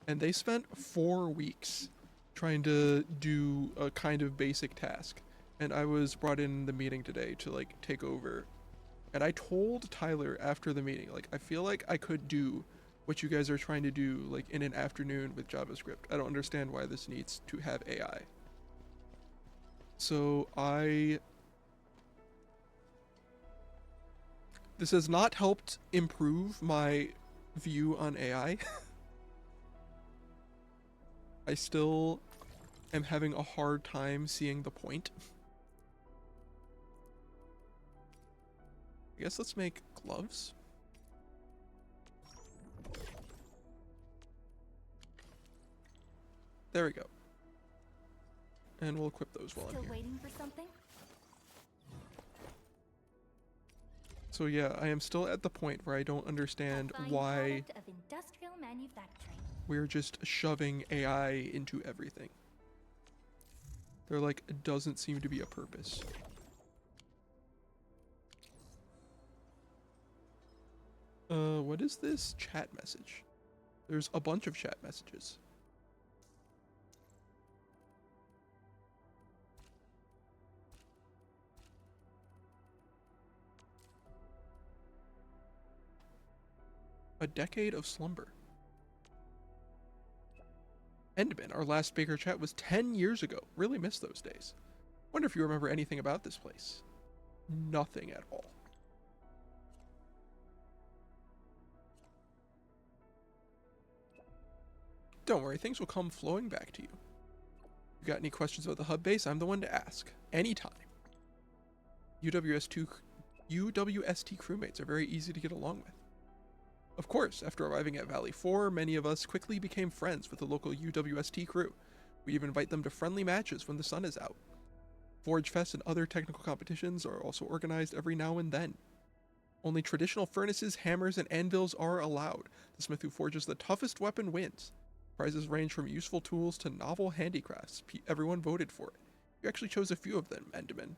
A: And they spent 4 weeks trying to do a kind of basic task. And I was brought in the meeting today to like take over. And I told Tyler after the meeting, like, I feel like I could do what you guys are trying to do like in an afternoon with JavaScript. I don't understand why this needs to have AI. So this has not helped improve my view on AI. I still am having a hard time seeing the point. I guess let's make gloves. There we go. And we'll equip those while I'm
Q: Still
A: here.
Q: waiting for something?
A: So yeah, I am still at the point where I don't understand
Q: Fine
A: why
Q: product of industrial manufacturing.
A: we're just shoving AI into everything. There like doesn't seem to be a purpose. What is this chat message? There's a bunch of chat messages. A decade of slumber. Endman, our last Baker chat was 10 years ago. Really miss those days. Wonder if you remember anything about this place. Nothing at all. Don't worry, things will come flowing back to you. You got any questions about the hub base? I'm the one to ask. Anytime. UWST crewmates are very easy to get along with. Of course, after arriving at Valley 4, many of us quickly became friends with the local UWST crew. We even invite them to friendly matches when the sun is out. Forge Fest and other technical competitions are also organized every now and then. Only traditional furnaces, hammers, and anvils are allowed. The smith who forges the toughest weapon wins. Prizes range from useful tools to novel handicrafts. Everyone voted for it. You actually chose a few of them, Enderman.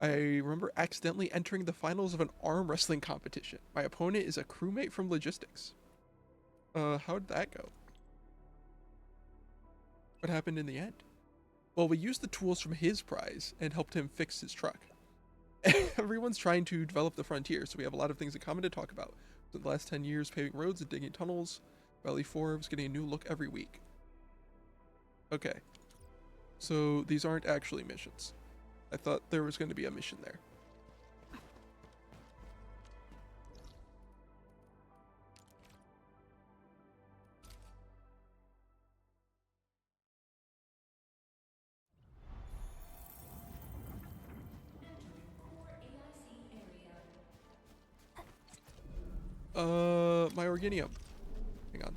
A: I remember accidentally entering the finals of an arm wrestling competition. My opponent is a crewmate from logistics. How'd that go? What happened in the end? Well, we used the tools from his prize and helped him fix his truck. Everyone's trying to develop the frontier, so we have a lot of things in common to talk about. For the last 10 years, paving roads and digging tunnels. Valley 4 was getting a new look every week. Okay. So these aren't actually missions. I thought there was going to be a mission there. My Organium. Hang on.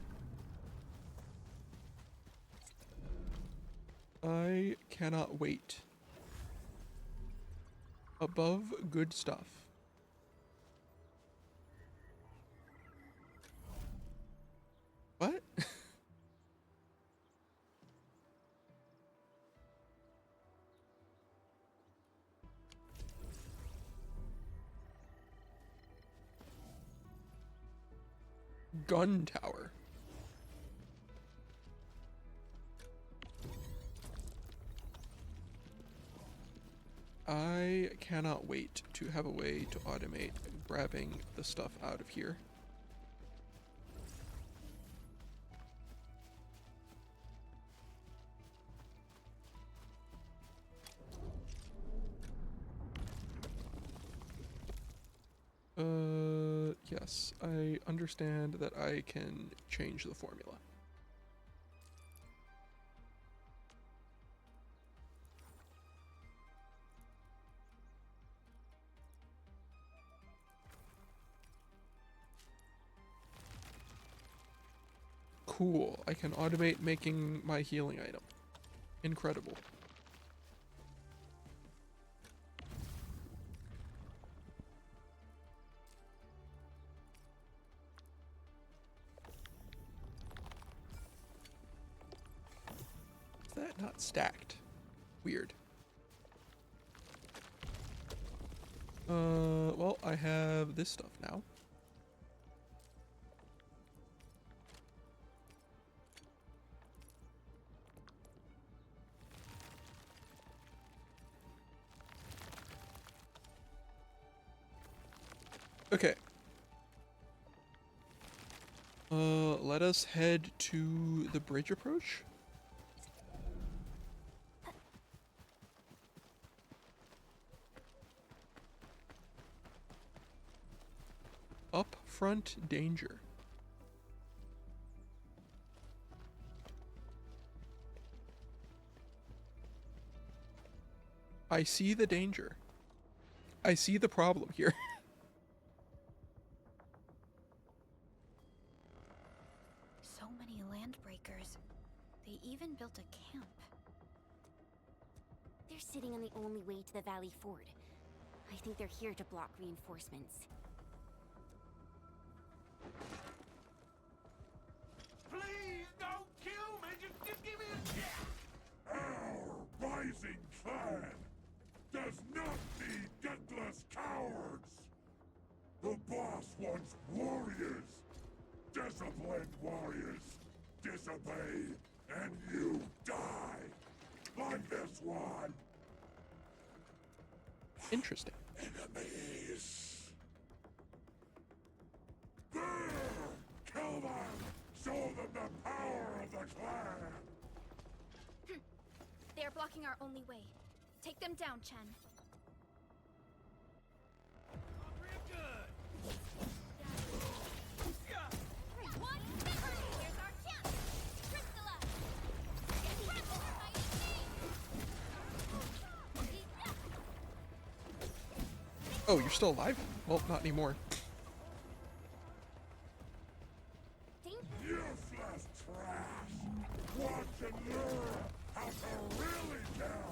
A: I cannot wait. Above good stuff. What? Gun tower. I cannot wait to have a way to automate grabbing the stuff out of here. Yes, I understand that I can change the formula. Cool, I can automate making my healing item. Incredible. not stacked. Weird. Well, I have this stuff now. Okay. Let us head to the bridge approach. Upfront danger. I see the danger. I see the problem here.
G: So many landbreakers. They even built a camp.
M: They're sitting on the only way to the Valley Ford. I think they're here to block reinforcements.
H: Please don't kill me. Just give me a chance. Our rising clan does not need gutless cowards. The boss wants warriors. Disciplined warriors. Disobey and you die. Like this one.
A: Interesting.
H: Enemies. There! Kill them! Show them the power of the clan!
G: They are blocking our only way. Take them down, Chen.
A: Oh, you're still alive? Well, not anymore.
H: Useless trash! Watch and learn how to really kill!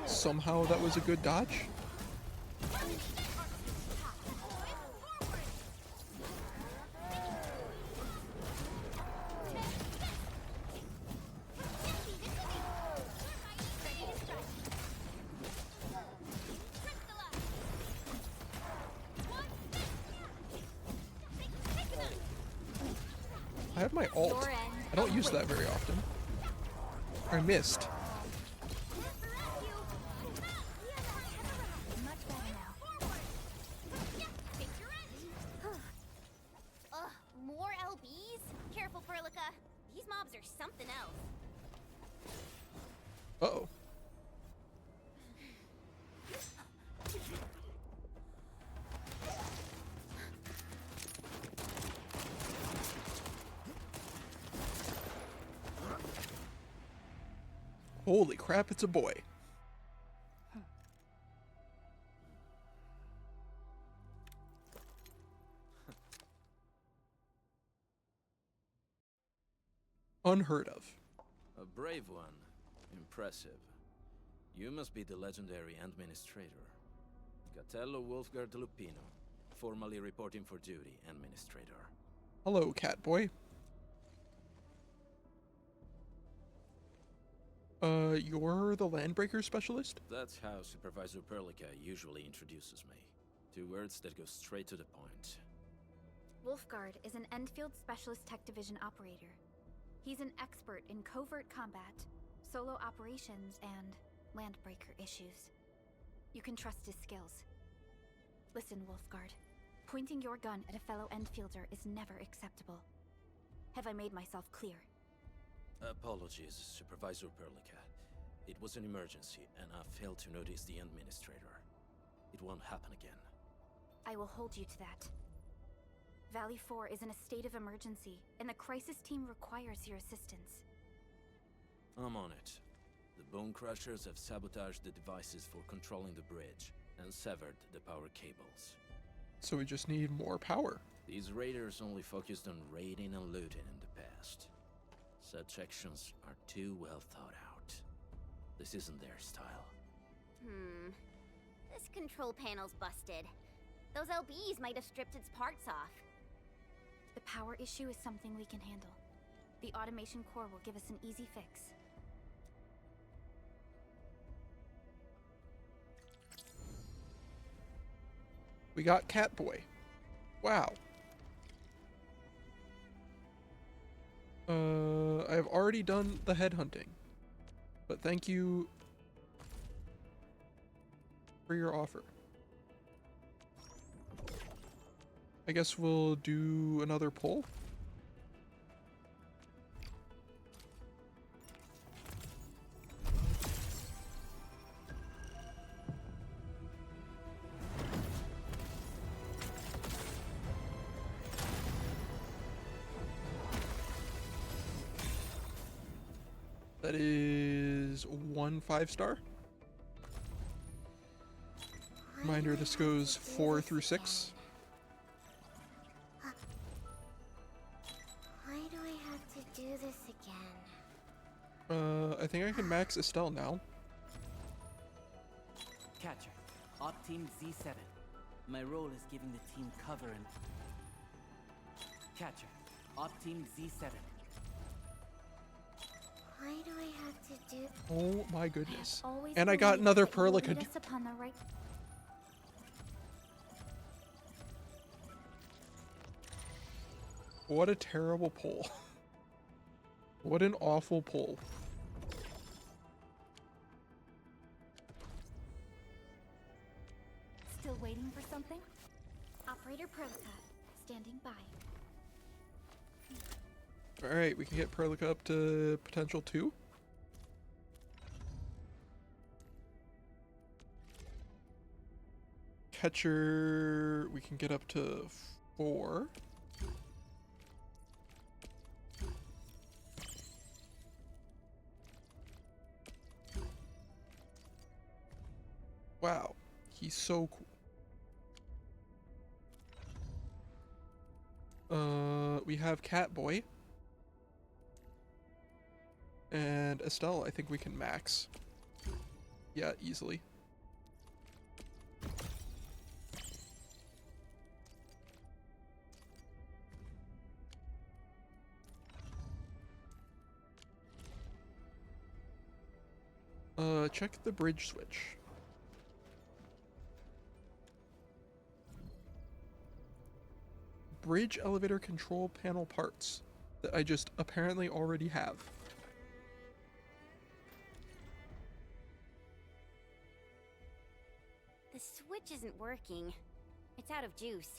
A: Somehow that was a good dodge. I have my ult. I don't use that very often. I missed.
M: Ugh, more LBs? Careful, Perlica. These mobs are something else.
A: Uh-oh. Holy crap, it's a boy. Unheard of.
R: A brave one. Impressive. You must be the legendary Administrator. Catello Wolfgard Lupino, formally reporting for duty, Administrator.
A: Hello, Catboy. You're the Landbreaker Specialist?
R: That's how Supervisor Perlica usually introduces me. 2 words that go straight to the point.
G: Wolfgard is an Endfield Specialist Tech Division operator. He's an expert in covert combat, solo operations, and landbreaker issues. You can trust his skills. Listen, Wolfgard. Pointing your gun at a fellow Endfielder is never acceptable. Have I made myself clear?
R: Apologies, Supervisor Perlica. It was an emergency, and I failed to notice the Administrator. It won't happen again.
G: I will hold you to that. Valley 4 is in a state of emergency, and the crisis team requires your assistance.
R: I'm on it. The Bone Crushers have sabotaged the devices for controlling the bridge, and severed the power cables.
A: So we just need more power.
R: These raiders only focused on raiding and looting in the past. Such actions are too well thought out. This isn't their style.
M: This control panel's busted. Those LBs might have stripped its parts off.
G: The power issue is something we can handle. The automation core will give us an easy fix.
A: We got Catboy. Wow. I've already done the headhunting, but thank you for your offer. I guess we'll do another poll. That is 1 5-star. Reminder, this goes 4 through 6.
M: Why do I have to do this again?
A: I think I can max Estelle now.
F: Catcher, Op Team Z7. My role is giving the team cover and... Catcher, Op Team Z7.
M: Why do I have to do...
A: Oh my goodness.
G: Always
A: And I got
G: believed
A: another
G: that you will lead
A: Perlica.
G: us upon the right...
A: What a terrible poll. What an awful poll.
G: Still waiting for something? Operator Perlica, standing by.
A: Alright, we can get Perlica up to potential 2. Catcher, we can get up to 4. Wow, he's so cool. We have Catboy. And Estelle, I think we can max. Yeah, easily. Check the bridge switch. Bridge elevator control panel parts that I just apparently already have.
M: The switch isn't working. It's out of juice.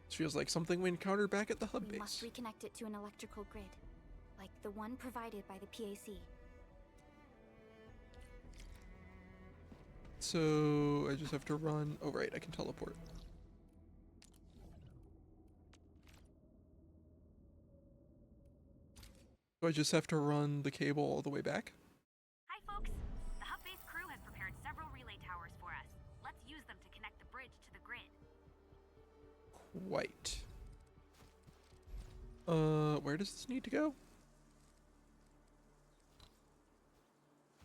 A: This feels like something we encountered back at the hub
G: We
A: base.
G: must reconnect it to an electrical grid, like the one provided by the PAC.
A: So I just have to run. Oh right, I can teleport. So I just have to run the cable all the way back.
L: Hi, folks. The hub base crew has prepared several relay towers for us. Let's use them to connect the bridge to the grid.
A: Quite. Where does this need to go?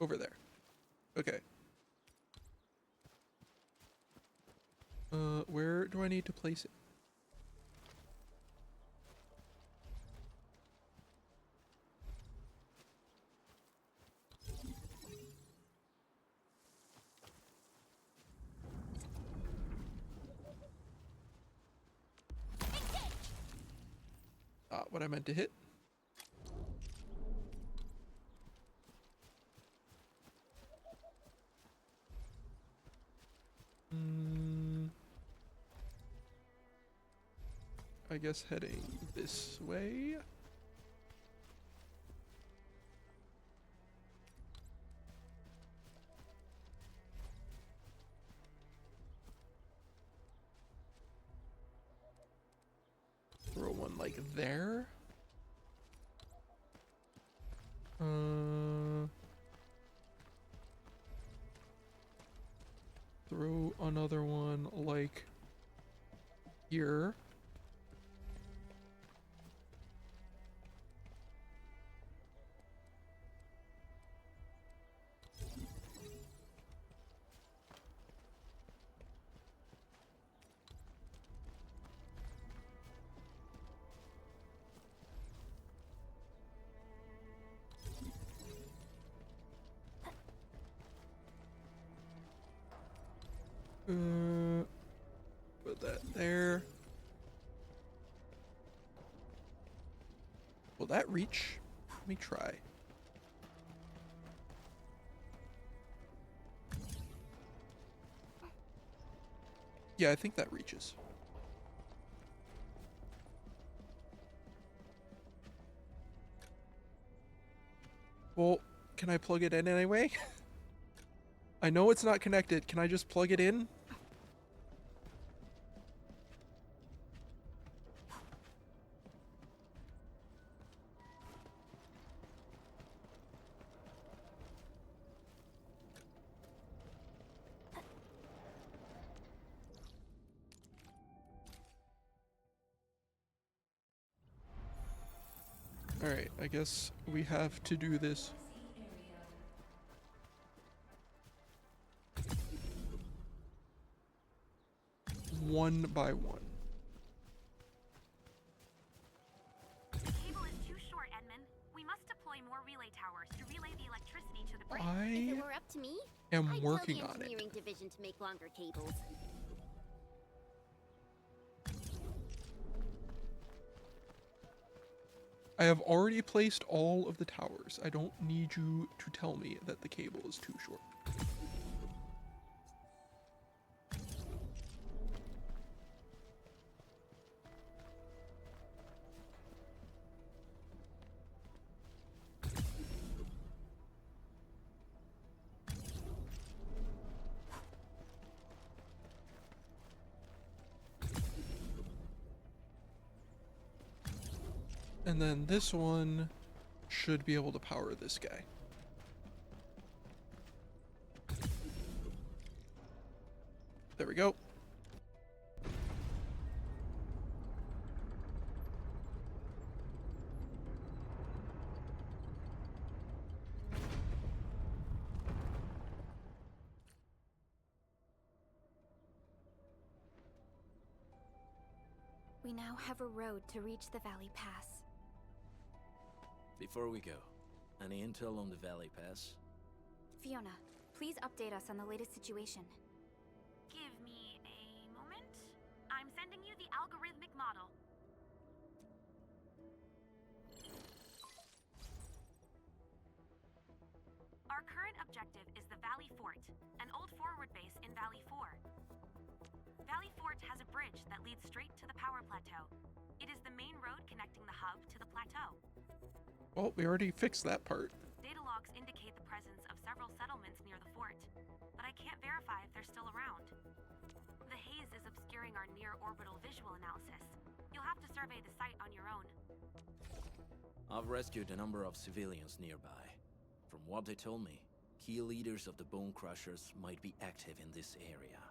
A: Over there. Okay. Where do I need to place it? What I meant to hit. I guess heading this way. Throw one like there. Throw another one like here. Put that there. Will that reach? Let me try. Yeah, I think that reaches. Well, can I plug it in anyway? I know it's not connected. Can I just plug it in? Alright, I guess we have to do this. One by one.
L: The cable is too short, Edmund. We must deploy more relay towers to relay the electricity to the grid.
M: If it were up to me,
A: am
M: I'd
A: working
M: tell
A: on
M: the
A: it.
M: engineering division to make longer cables.
A: I have already placed all of the towers. I don't need you to tell me that the cable is too short. And then this one should be able to power this guy. There we go.
G: We now have a road to reach the Valley Pass.
R: Before we go, any intel on the Valley Pass?
G: Fiona, please update us on the latest situation.
L: Give me a moment. I'm sending you the algorithmic model. Our current objective is the Valley Fort, an old forward base in Valley 4. Valley Fort has a bridge that leads straight to the power plateau. It is the main road connecting the hub to the plateau.
A: Well, we already fixed that part.
L: Data logs indicate the presence of several settlements near the fort, but I can't verify if they're still around. The haze is obscuring our near-orbital visual analysis. You'll have to survey the site on your own.
R: I've rescued a number of civilians nearby. From what they told me, key leaders of the Bone Crushers might be active in this area.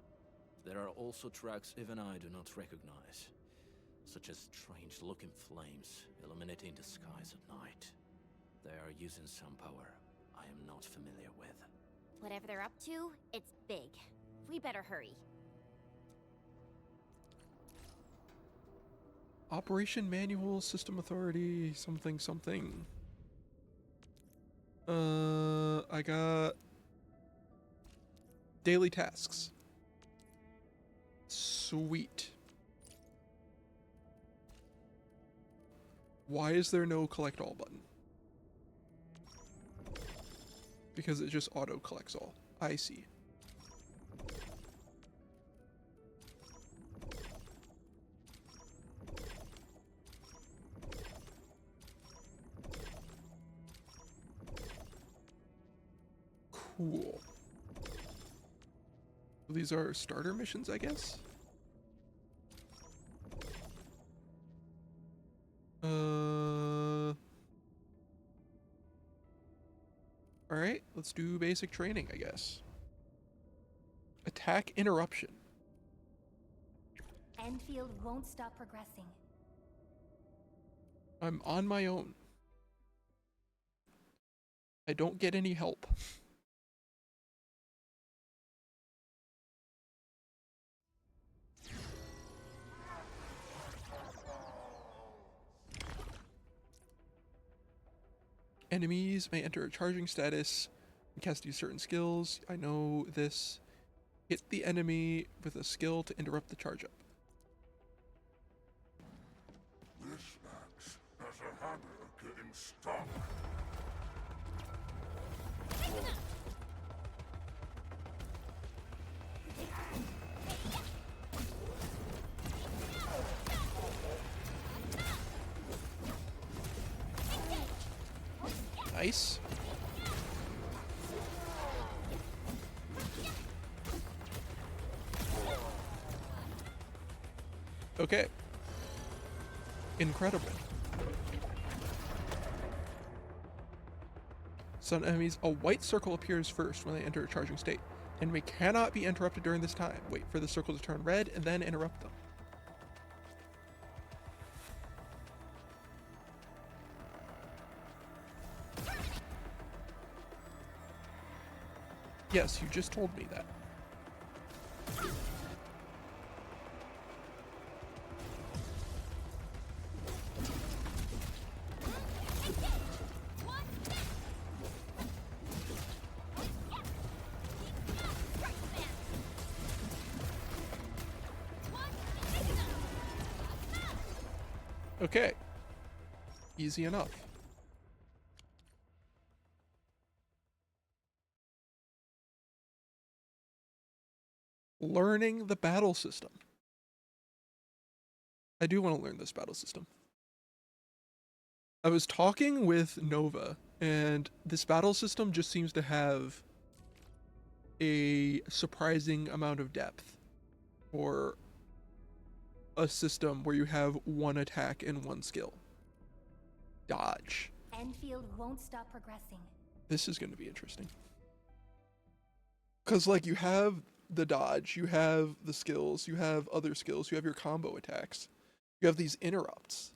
R: There are also tracks even I do not recognize, such as strange-looking flames illuminating the skies at night. They are using some power I am not familiar with.
M: Whatever they're up to, it's big. We better hurry.
A: Operation Manual, System Authority, something, something. I got daily tasks. Sweet. Why is there no collect all button? Because it just auto collects all. I see. Cool. These are starter missions, I guess? Alright, let's do basic training, I guess. Attack interruption.
Q: Endfield won't stop progressing.
A: I'm on my own. I don't get any help. Enemies may enter a charging status and cast these certain skills. I know this. Hit the enemy with a skill to interrupt the charge up.
H: This axe has a habit of getting stuck.
A: Nice. Okay. Incredible. Some enemies, a white circle appears first when they enter a charging state. Enemy cannot be interrupted during this time. Wait for the circle to turn red and then interrupt them. Yes, you just told me that. Okay. Easy enough. Learning the battle system. I do want to learn this battle system. I was talking with Nova, and this battle system just seems to have a surprising amount of depth for a system where you have one attack and one skill. Dodge.
Q: Endfield won't stop progressing.
A: This is going to be interesting. Because, like, you have the dodge, you have the skills, you have other skills, you have your combo attacks, you have these interrupts.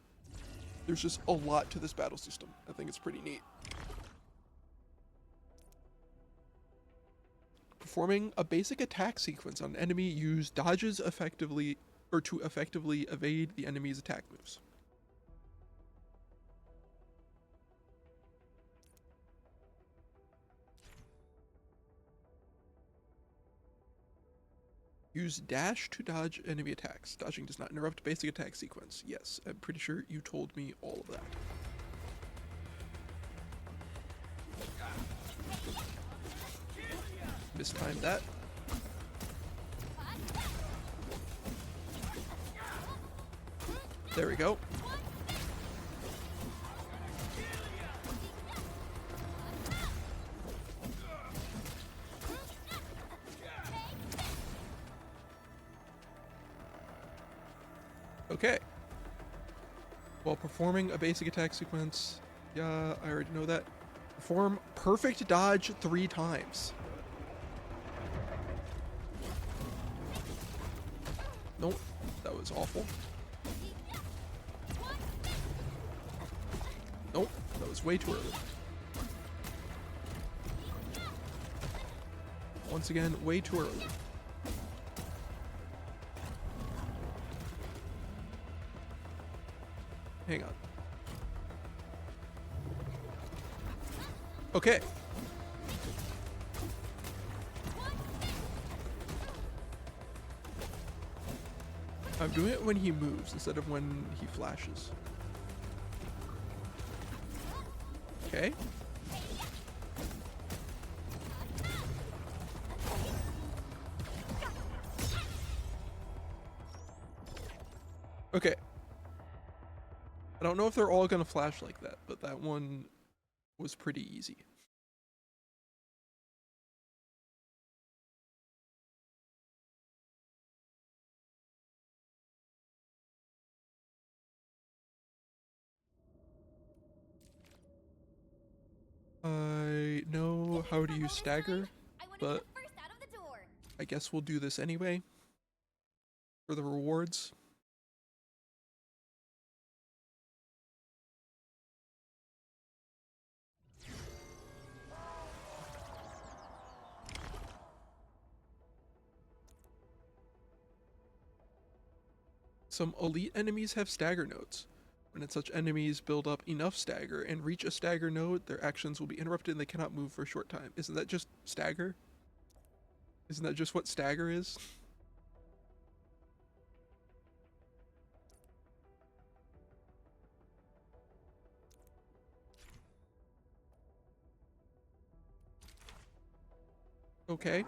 A: There's just a lot to this battle system. I think it's pretty neat. Performing a basic attack sequence on an enemy, use dodges effectively or to effectively evade the enemy's attack moves. Use dash to dodge enemy attacks. Dodging does not interrupt basic attack sequence. Yes, I'm pretty sure you told me all of that. Mistimed that. There we go. Okay. While performing a basic attack sequence, yeah, I already know that. Perform perfect dodge 3 times. Nope, that was awful. Nope, that was way too early. Once again, way too early. Hang on. Okay. I'm doing it when he moves instead of when he flashes. Okay. Okay. I don't know if they're all gonna flash like that, but that one was pretty easy. I know how to use stagger, but I guess we'll do this anyway for the rewards. Some elite enemies have stagger nodes. When such enemies build up enough stagger and reach a stagger node, their actions will be interrupted and they cannot move for a short time. Isn't that just stagger? Isn't that just what stagger is? Okay.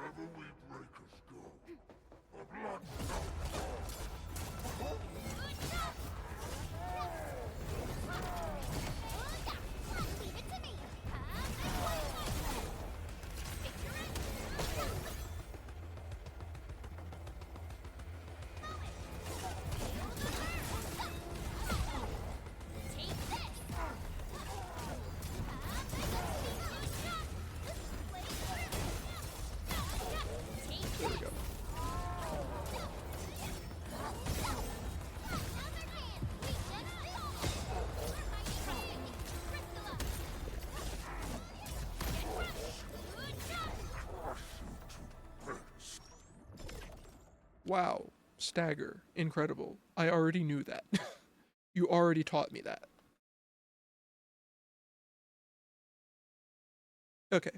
A: There we go. Wow, stagger, incredible. I already knew that. You already taught me that. Okay.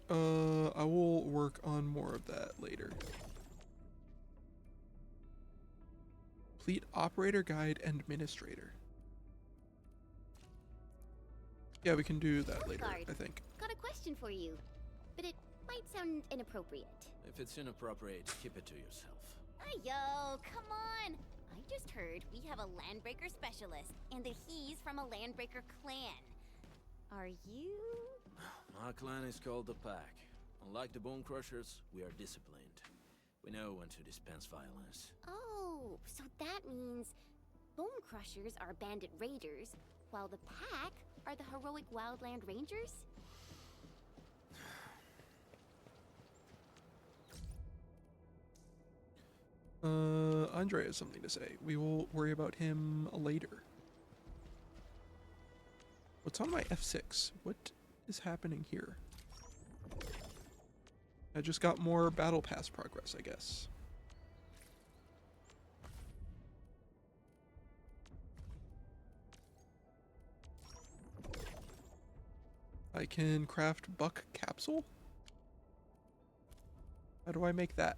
A: I will work on more of that later. Complete operator guide and administrator. Yeah, we can do that later,
M: Guard.
A: I think.
M: Got a question for you, but it might sound inappropriate.
R: If it's inappropriate, keep it to yourself.
M: Yo, come on! I just heard we have a Landbreaker specialist, and that he's from a Landbreaker clan. Are you?
R: My clan is called the Pack. Unlike the Bone Crushers, we are disciplined. We know when to dispense violence.
M: Oh, so that means Bone Crushers are bandit raiders, while the Pack are the heroic Wildland Rangers?
A: Andre has something to say. We will worry about him later. What's on my F6? What is happening here? I just got more battle pass progress, I guess. I can craft buck capsule? How do I make that?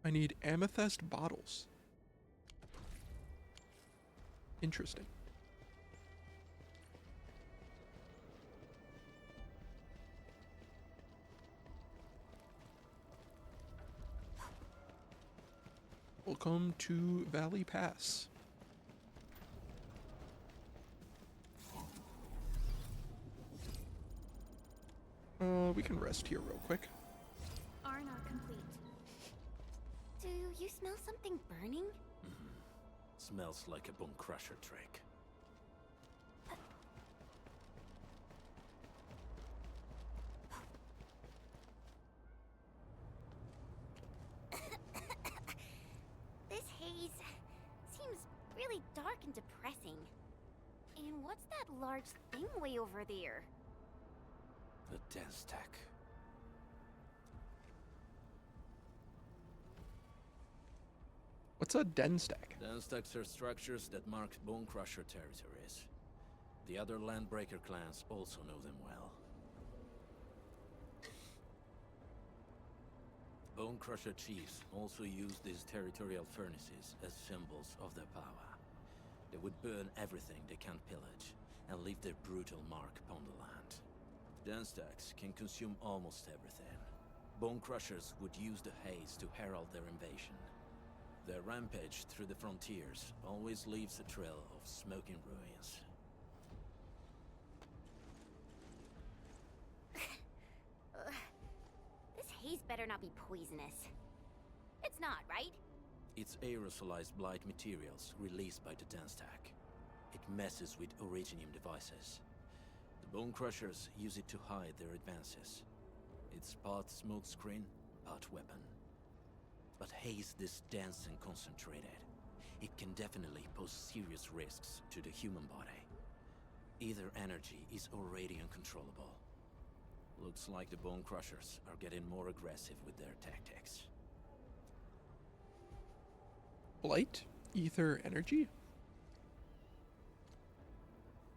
A: I need amethyst bottles. Interesting. Welcome to Valley Pass. We can rest here real quick.
G: Are not complete.
M: Do you smell something burning?
R: Smells like a Bone Crusher trick.
M: This haze seems really dark and depressing. And what's that large thing way over there?
R: The dense tech.
A: What's a den stack?
R: Den stacks are structures that mark Bone Crusher territories. The other Landbreaker clans also know them well. Bone Crusher chiefs also use these territorial furnaces as symbols of their power. They would burn everything they can't pillage, and leave their brutal mark upon the land. Den stacks can consume almost everything. Bone Crushers would use the haze to herald their invasion. Their rampage through the frontiers always leaves a trail of smoking ruins.
M: This haze better not be poisonous. It's not, right?
R: It's aerosolized blight materials released by the den stack. It messes with Originium devices. The Bone Crushers use it to hide their advances. It's part smokescreen, part weapon. But haze this dense and concentrated. It can definitely pose serious risks to the human body. Either energy is already uncontrollable. Looks like the Bone Crushers are getting more aggressive with their tactics.
A: Blight? Ether energy?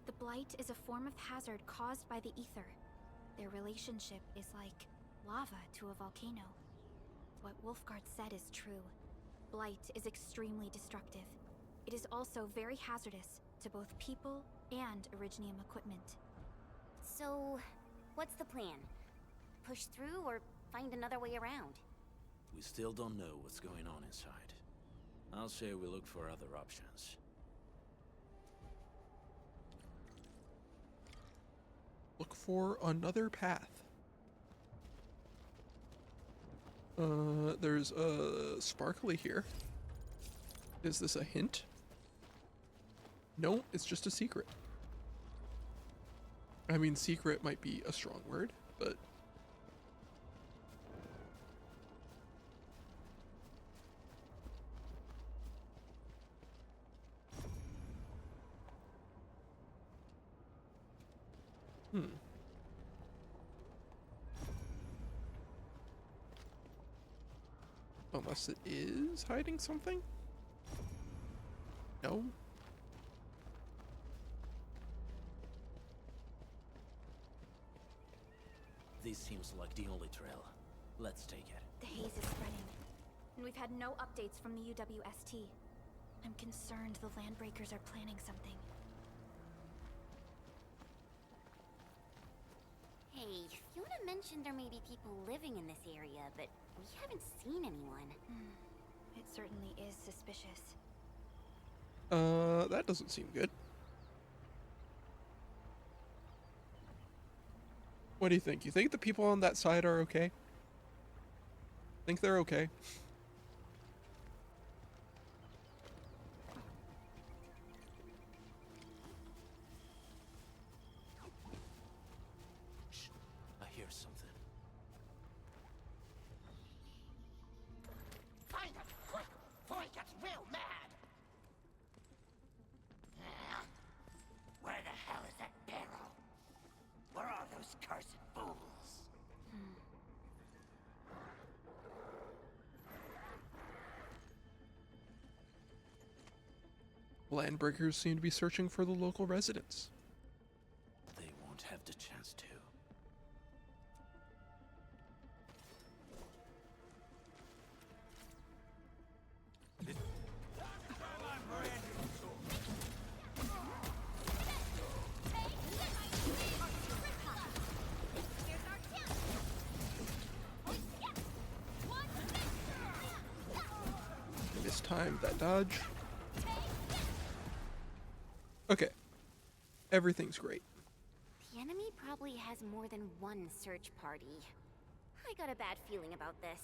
G: The Blight is a form of hazard caused by the ether. Their relationship is like lava to a volcano. What Wolfguard said is true. Blight is extremely destructive. It is also very hazardous to both people and Originium equipment.
M: So, what's the plan? Push through or find another way around?
R: We still don't know what's going on inside. I'll say we look for other options.
A: Look for another path. There's a sparkly here. Is this a hint? No, it's just a secret. I mean, secret might be a strong word, but... Unless it is hiding something? No?
R: This seems like the only trail. Let's take it.
G: The haze is spreading, and we've had no updates from the UWST. I'm concerned the Landbreakers are planning something.
M: Hey, Fiona mentioned there may be people living in this area, but we haven't seen anyone.
G: It certainly is suspicious.
A: That doesn't seem good. What do you think? You think the people on that side are okay? Think they're okay?
R: Shh, I hear something.
S: Find him, quick, before he gets real mad! Where the hell is that barrel? Where are those cursed fools?
A: Landbreakers seem to be searching for the local residents.
R: They won't have the chance to.
A: Mistimed that dodge. Okay. Everything's great.
M: The enemy probably has more than one search party. I got a bad feeling about this.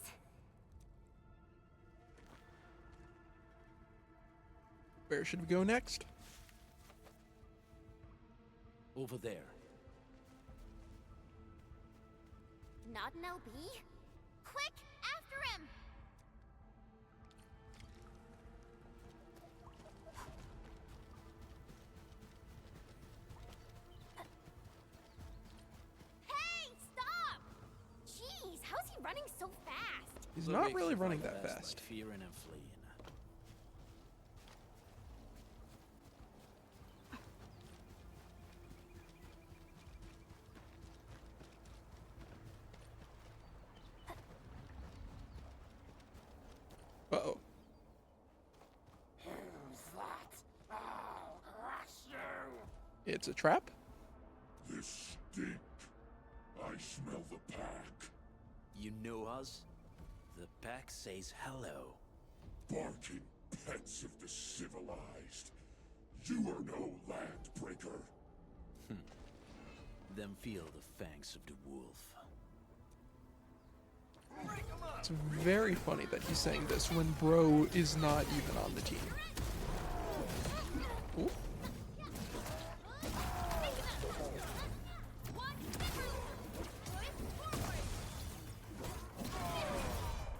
A: Where should we go next?
R: Over there.
M: Not an LB? Quick, after him! Hey, stop! Jeez, how's he running so fast?
A: He's
R: So
A: not
R: makes
A: really
R: you
A: running
R: fight
A: that
R: fast,
A: fast.
R: Like fearing and fleeing.
A: Uh-oh.
S: Who's that? I'll crush you!
A: It's a trap?
H: This stink. I smell the pack.
R: You know us? The pack says hello.
H: Barking pets of the civilized. You are no landbreaker.
R: Then feel the fangs of the wolf.
A: It's very funny that he's saying this when bro is not even on the team. Ooh.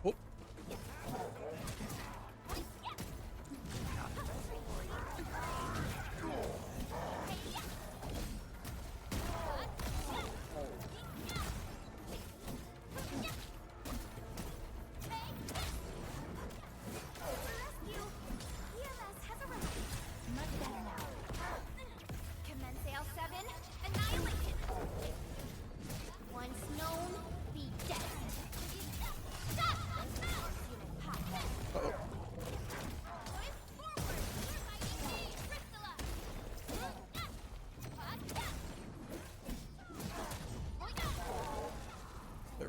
A: Oh.
G: Much better now.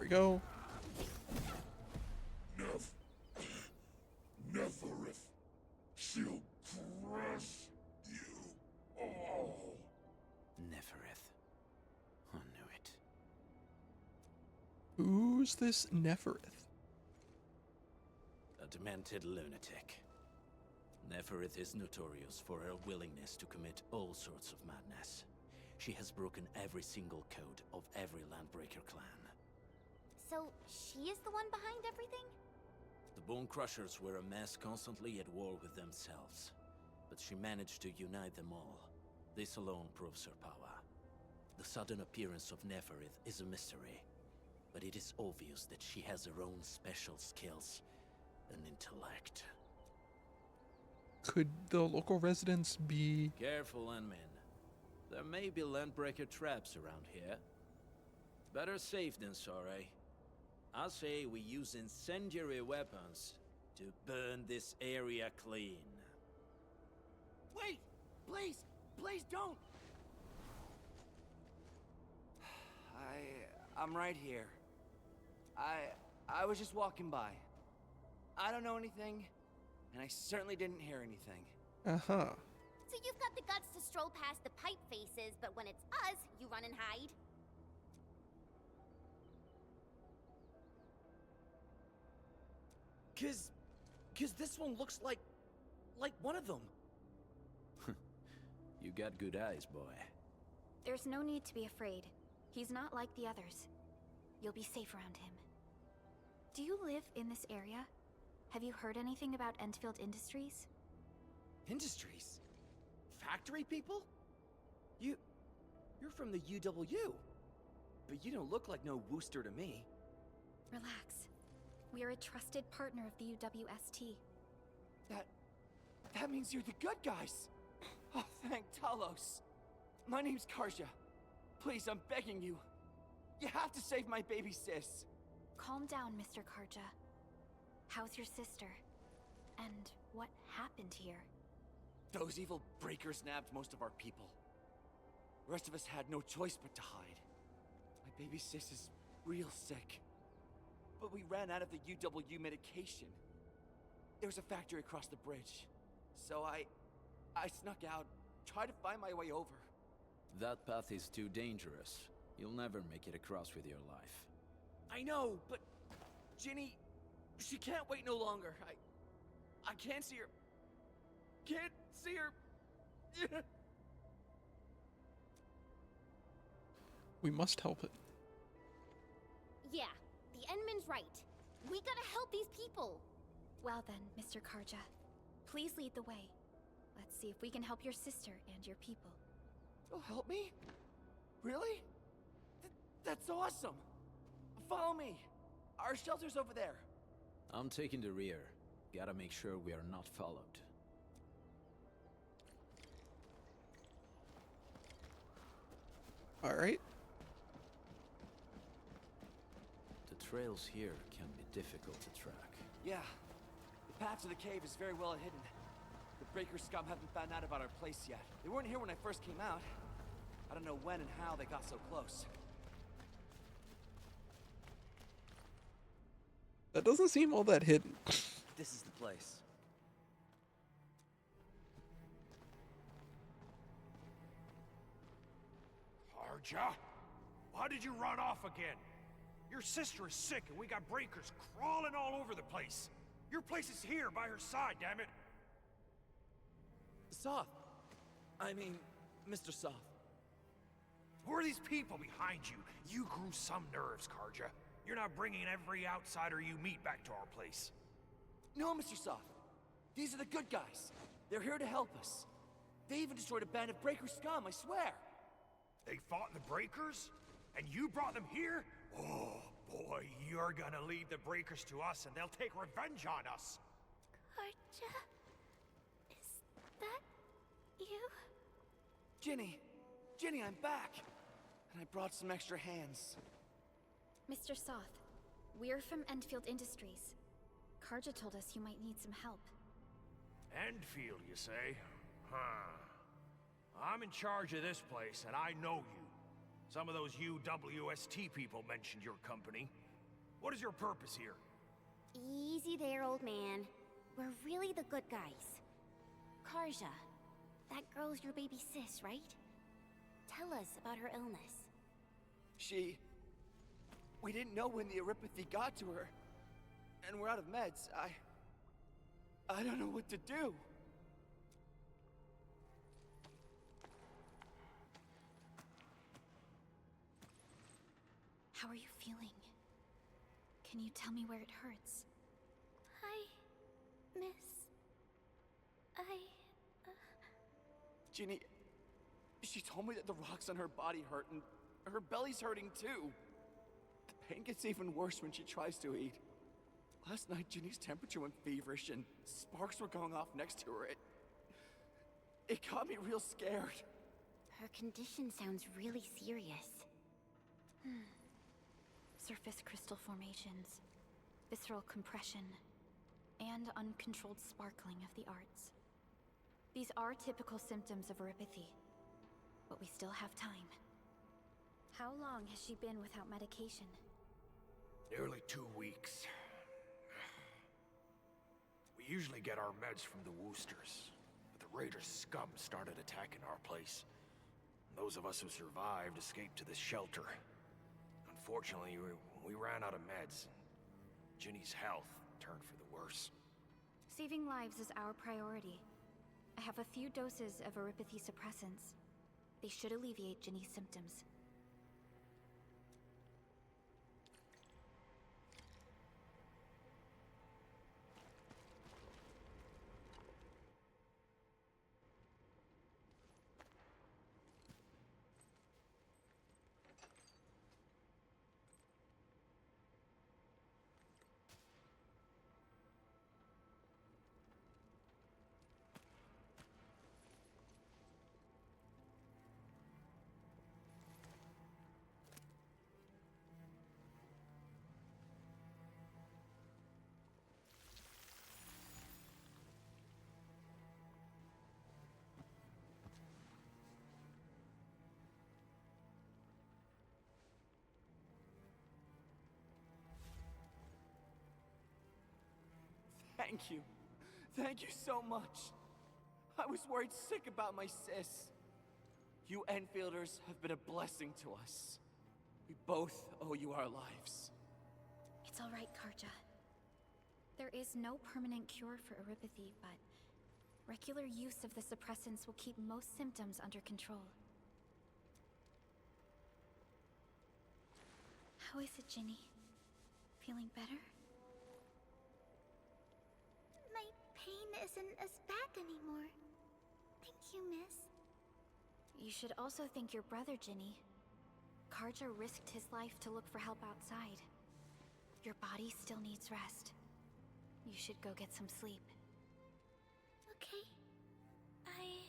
A: go.
H: Neferith, she'll crush you all.
R: Neferith. I knew it.
A: Who's this Neferith?
R: A demented lunatic. Neferith is notorious for her willingness to commit all sorts of madness. She has broken every single code of every Landbreaker clan.
M: So, she is the one behind everything?
R: The Bone Crushers were a mess, constantly at war with themselves. But she managed to unite them all. This alone proves her power. The sudden appearance of Neferith is a mystery. But it is obvious that she has her own special skills and intellect.
A: Could the local residents be...
R: Careful, Landmin. There may be Landbreaker traps around here. Better safe than sorry. I say we use incendiary weapons to burn this area clean.
F: Wait! Please! Please don't! I'm right here. I was just walking by. I don't know anything, and I certainly didn't hear anything.
A: Uh-huh.
M: So you've got the guts to stroll past the pipe faces, but when it's us, you run and hide?
F: Cause this one looks like one of them.
R: You got good eyes, boy.
G: There's no need to be afraid. He's not like the others. You'll be safe around him. Do you live in this area? Have you heard anything about Endfield Industries?
F: Industries? Factory people? You're from the UW. But you don't look like no Wooster to me.
G: Relax. We are a trusted partner of the UWST.
F: That means you're the good guys! Oh, thank Talos. My name's Karja. Please, I'm begging you. You have to save my baby sis.
G: Calm down, Mr. Karja. How's your sister? And what happened here?
F: Those evil breakers nabbed most of our people. The rest of us had no choice but to hide. My baby sis is real sick. But we ran out of the UW medication. There was a factory across the bridge. So I snuck out, tried to find my way over.
R: That path is too dangerous. You'll never make it across with your life.
F: I know, but Ginny, she can't wait no longer. I can't see her. Can't see her.
A: We must help it.
M: Yeah, the Endman's right. We gotta help these people.
G: Well then, Mr. Karja, please lead the way. Let's see if we can help your sister and your people.
F: You'll help me? Really? That's awesome! Follow me! Our shelter's over there.
R: I'm taking the rear. Gotta make sure we are not followed.
A: Alright.
R: The trails here can be difficult to track.
F: Yeah. The path to the cave is very well hidden. The Breaker scum haven't found out about our place yet. They weren't here when I first came out. I don't know when and how they got so close.
A: That doesn't seem all that hidden.
F: This is the place.
H: Karja? Why did you run off again? Your sister is sick and we got breakers crawling all over the place. Your place is here by her side, damn it.
F: Soth. I mean, Mr. Soth.
H: Who are these people behind you? You grew some nerves, Karja. You're not bringing every outsider you meet back to our place.
F: No, Mr. Soth. These are the good guys. They're here to help us. They even destroyed a band of Breaker scum, I swear.
H: They fought the Breakers? And you brought them here? Oh, boy, you're gonna lead the Breakers to us and they'll take revenge on us.
M: Karja? Is that you?
F: Ginny, I'm back. And I brought some extra hands.
G: Mr. Soth, we're from Endfield Industries. Karja told us you might need some help.
H: Endfield, you say? Huh. I'm in charge of this place, and I know you. Some of those UWST people mentioned your company.
O: What is your purpose here?
M: Easy there, old man. We're really the good guys. Karja, that girl's your baby sis, right? Tell us about her illness.
F: We didn't know when the Eurypathy got to her. And we're out of meds. I don't know what to do.
G: How are you feeling? Can you tell me where it hurts?
M: Hi, miss.
F: Ginny, she told me that the rocks on her body hurt and her belly's hurting too. The pain gets even worse when she tries to eat. Last night, Ginny's temperature went feverish and sparks were going off next to her. It got me real scared.
M: Her condition sounds really serious.
G: Surface crystal formations, visceral compression, and uncontrolled sparkling of the arts. These are typical symptoms of Eurypathy, but we still have time. How long has she been without medication?
O: Nearly 2 weeks. We usually get our meds from the Woosters, but the Raiders' scum started attacking our place. Those of us who survived escaped to this shelter. Unfortunately, we ran out of meds. Ginny's health turned for the worse.
G: Saving lives is our priority. I have a few doses of Eurypathy suppressants. They should alleviate Ginny's symptoms.
F: Thank you. Thank you so much. I was worried sick about my sis. You Enfielders have been a blessing to us. We both owe you our lives.
G: It's all right, Karja. There is no permanent cure for Eurypathy, but regular use of the suppressants will keep most symptoms under control. How is it, Ginny? Feeling better?
C: My pain isn't as bad anymore. Thank you, miss.
G: You should also thank your brother, Ginny. Karja risked his life to look for help outside. Your body still needs rest. You should go get some sleep.
C: Okay. I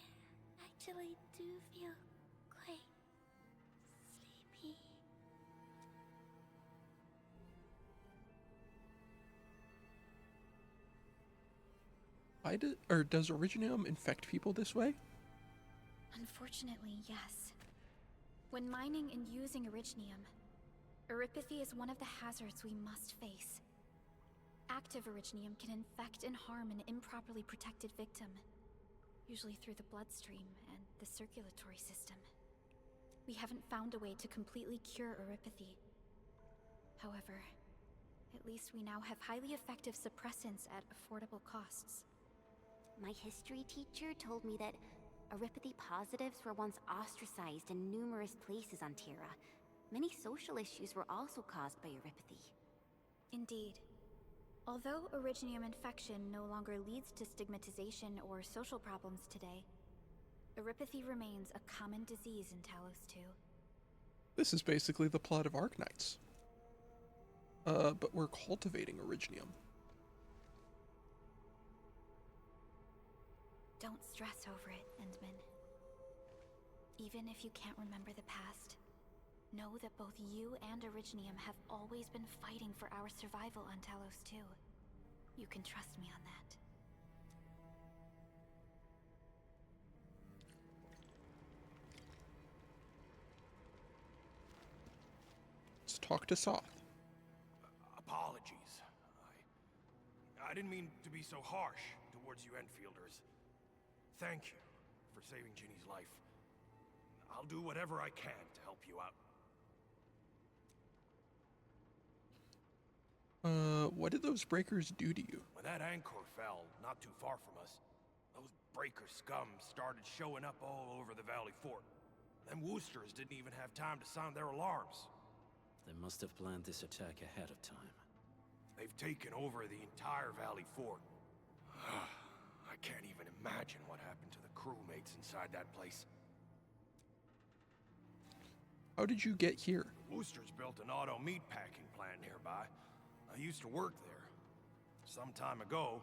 C: actually do feel quite sleepy.
A: Does Originium infect people this way?
G: Unfortunately, yes. When mining and using Originium, Eurypathy is one of the hazards we must face. Active Originium can infect and harm an improperly protected victim, usually through the bloodstream and the circulatory system. We haven't found a way to completely cure Eurypathy. However, at least we now have highly effective suppressants at affordable costs.
M: My history teacher told me that Eurypathy positives were once ostracized in numerous places on Terra. Many social issues were also caused by Eurypathy.
G: Indeed. Although Originium infection no longer leads to stigmatization or social problems today, Eurypathy remains a common disease in Talos 2.
A: This is basically the plot of Arknights. But we're cultivating Originium.
G: Don't stress over it, Endman. Even if you can't remember the past, know that both you and Originium have always been fighting for our survival on Talos 2. You can trust me on that.
A: Let's talk to Soth.
O: I didn't mean to be so harsh towards you Enfielders. Thank you for saving Ginny's life. I'll do whatever I can to help you out.
A: What did those breakers do to you?
O: When that anchor fell, not too far from us, those breaker scum started showing up all over the Valley Fort. Them Woosters didn't even have time to sound their alarms.
R: They must have planned this attack ahead of time.
O: They've taken over the entire Valley Fort. I can't even imagine what happened to the crewmates inside that place.
A: How did you get here?
O: Woosters built an auto meatpacking plant nearby. I used to work there. Some time ago,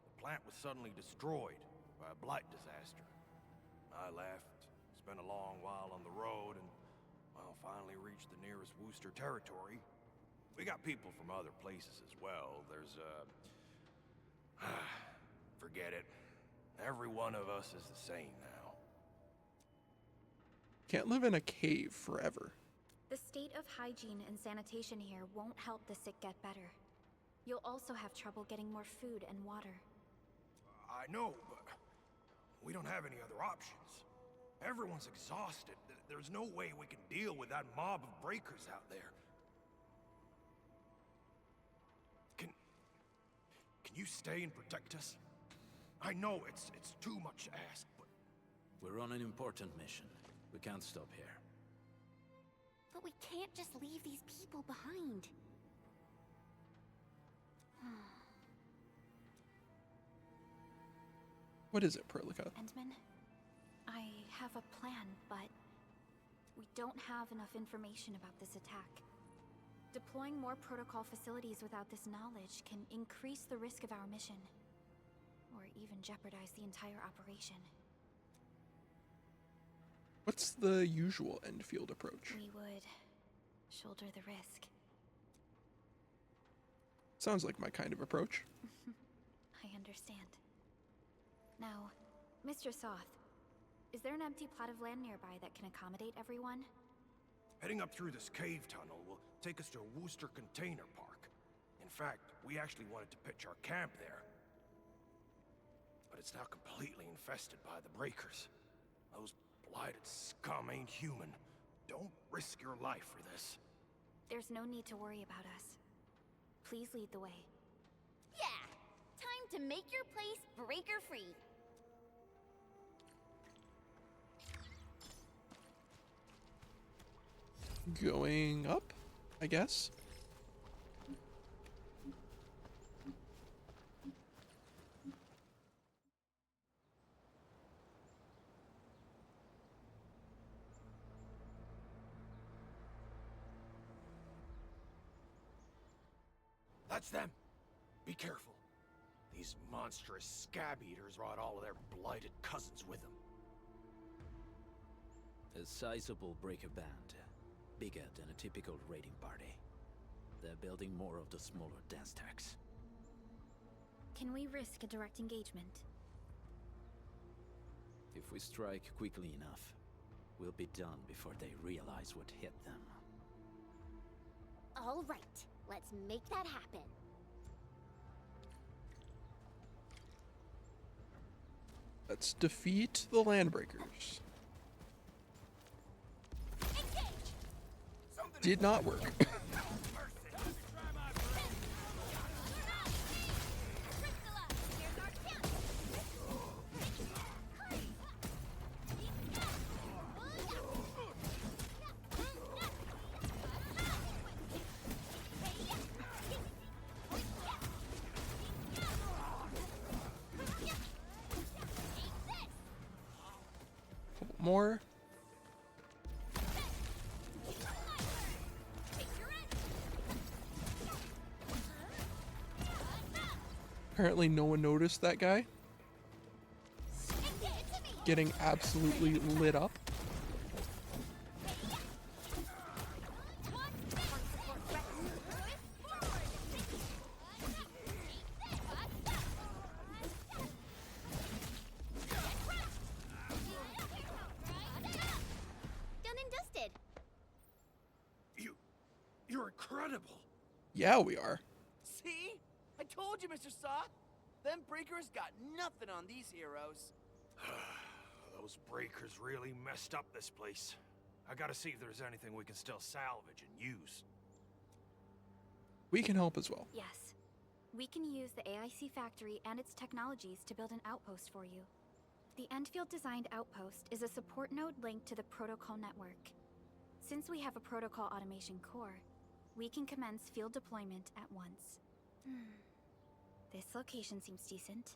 O: the plant was suddenly destroyed by a blight disaster. I left, spent a long while on the road, and, well, finally reached the nearest Wooster territory. We got people from other places as well. There's, forget it. Every one of us is the same now.
A: Can't live in a cave forever.
G: The state of hygiene and sanitation here won't help the sick get better. You'll also have trouble getting more food and water.
O: I know, but we don't have any other options. Everyone's exhausted. There's no way we can deal with that mob of breakers out there. Can you stay and protect us? I know it's too much to ask, but...
R: We're on an important mission. We can't stop here.
M: But we can't just leave these people behind.
A: What is it, Perlica?
G: Endman, I have a plan, but we don't have enough information about this attack. Deploying more protocol facilities without this knowledge can increase the risk of our mission, or even jeopardize the entire operation.
A: What's the usual Endfield approach?
G: We would shoulder the risk.
A: Sounds like my kind of approach.
G: I understand. Now, Mr. Soth, is there an empty plot of land nearby that can accommodate everyone?
O: Heading up through this cave tunnel will take us to a Wooster container park. In fact, we actually wanted to pitch our camp there. But it's now completely infested by the breakers. Those blighted scum ain't human. Don't risk your life for this.
G: There's no need to worry about us. Please lead the way.
M: Yeah! Time to make your place breaker-free.
A: Going up, I guess.
O: That's them! Be careful. These monstrous scab eaters brought all of their blighted cousins with them.
R: A sizable breaker band. Bigger than a typical raiding party. They're building more of the smaller dance tags.
G: Can we risk a direct engagement?
R: If we strike quickly enough, we'll be done before they realize what hit them.
M: All right, let's make that happen.
A: Let's defeat the Landbreakers. Did not work. Couple more. Apparently no one noticed that guy getting absolutely lit up.
M: Done and dusted.
O: You're incredible.
A: Yeah, we are.
F: See? I told you, Mr. Sock! Them breakers got nothing on these heroes.
O: Those breakers really messed up this place. I gotta see if there's anything we can still salvage and use.
A: We can help as well.
G: Yes. We can use the AIC factory and its technologies to build an outpost for you. The Endfield designed outpost is a support node linked to the protocol network. Since we have a protocol automation core, we can commence field deployment at once. This location seems decent.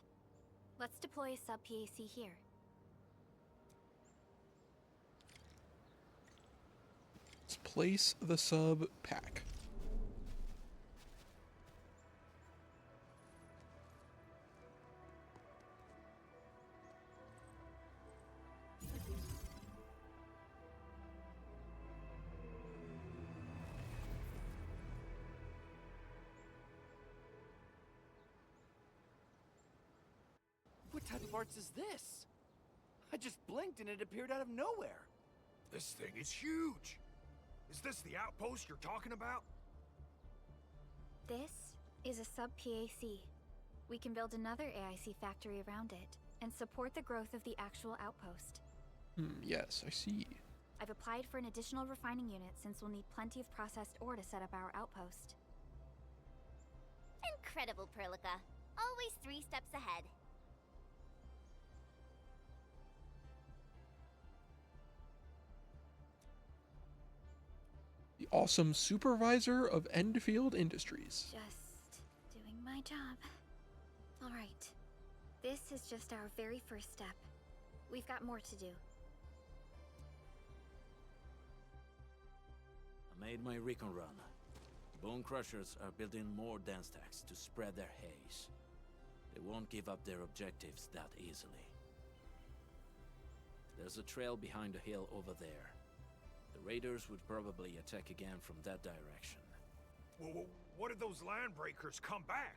G: Let's deploy a sub-PAC here.
A: Let's place the sub pack.
F: What type of arts is this? I just blinked and it appeared out of nowhere.
O: This thing is huge! Is this the outpost you're talking about?
G: This is a sub-PAC. We can build another AIC factory around it and support the growth of the actual outpost.
A: Yes, I see.
G: I've applied for an additional refining unit since we'll need plenty of processed ore to set up our outpost.
M: Incredible, Perlica. Always 3 steps ahead.
A: The awesome supervisor of Endfield Industries.
G: Just doing my job. All right. This is just our very first step. We've got more to do.
R: I made my recon run. Bone Crushers are building more dance stacks to spread their haze. They won't give up their objectives that easily. There's a trail behind the hill over there. The raiders would probably attack again from that direction.
O: Well, what if those land breakers come back?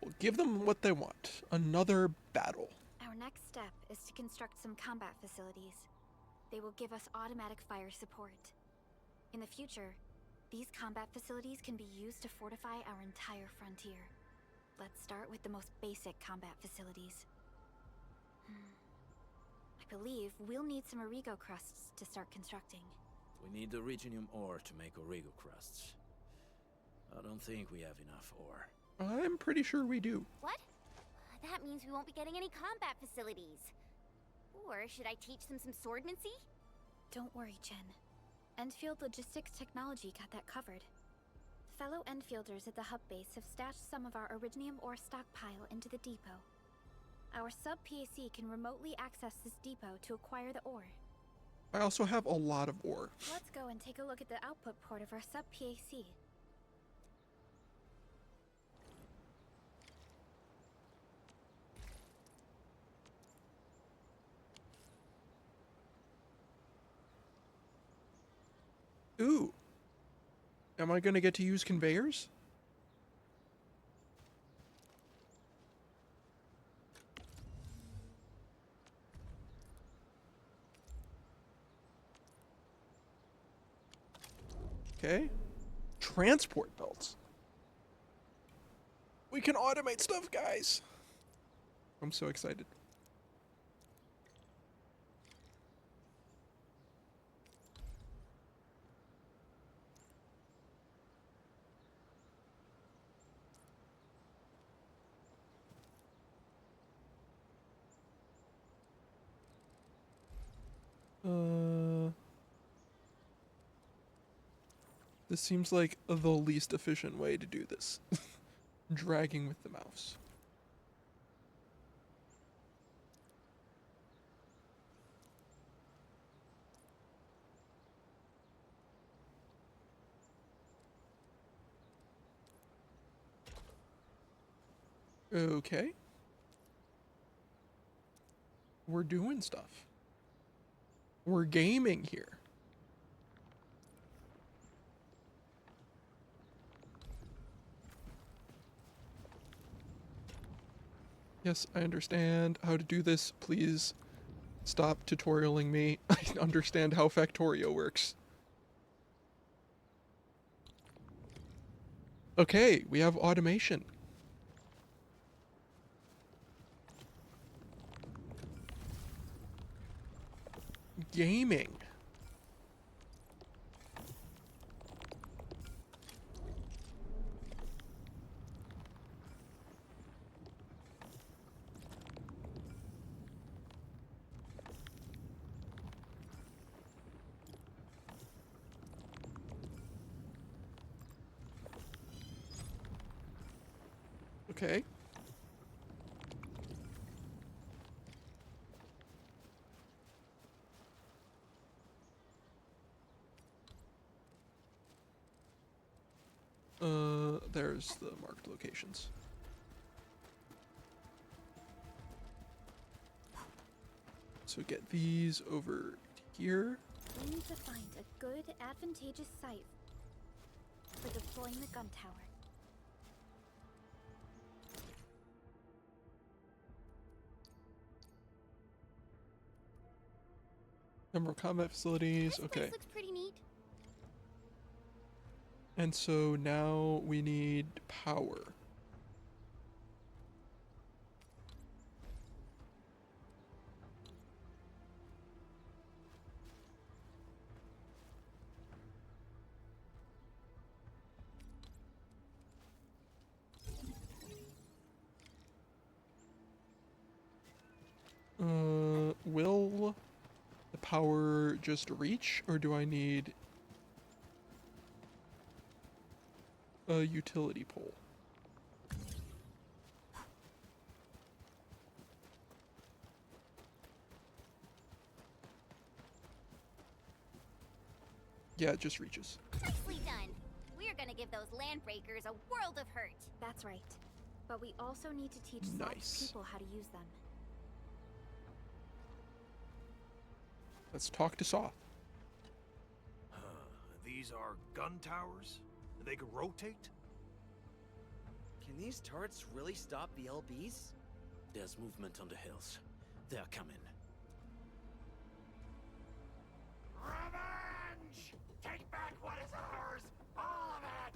A: We'll give them what they want. Another battle.
G: Our next step is to construct some combat facilities. They will give us automatic fire support. In the future, these combat facilities can be used to fortify our entire frontier. Let's start with the most basic combat facilities. I believe we'll need some Origo crusts to start constructing.
R: We need the Originium ore to make Origo crusts. I don't think we have enough ore.
A: I'm pretty sure we do.
M: What? That means we won't be getting any combat facilities. Or should I teach them some swordmancy?
G: Don't worry, Jen. Endfield Logistics Technology got that covered. Fellow Endfielders at the hub base have stashed some of our Originium ore stockpile into the depot. Our sub-PAC can remotely access this depot to acquire the ore.
A: I also have a lot of ore.
G: Let's go and take a look at the output port of our sub-PAC.
A: Ooh. Am I gonna get to use conveyors? Okay. Transport belts. We can automate stuff, guys. I'm so excited. This seems like the least efficient way to do this. Dragging with the mouse. Okay. We're doing stuff. We're gaming here. Yes, I understand how to do this. Please stop tutorialing me. I understand how Factorio works. Okay, we have automation. Gaming. Okay. There's the marked locations. So get these over here.
G: We need to find a good, advantageous site for deploying the gun tower.
A: Number of combat facilities. Okay.
M: This looks pretty neat.
A: And so now we need power. Will the power just reach, or do I need a utility pole? Yeah, it just reaches.
M: Nicely done. We're gonna give those landbreakers a world of hurt.
G: That's right. But we also need to teach Soft's people how to use them.
A: Let's talk to Soth.
O: These are gun towers? They can rotate?
D: Can these turrets really stop the LBs?
R: There's movement on the hills. They're coming.
H: Revenge! Take back what is ours! All of it!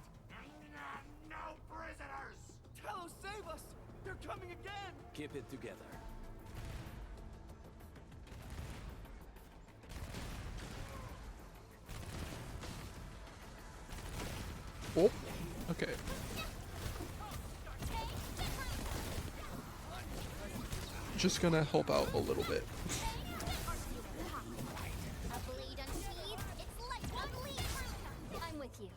H: No prisoners!
F: Talos, save us! They're coming again!
R: Keep it together.
A: Oh, okay. Just gonna help out a little bit.
G: I'm with you.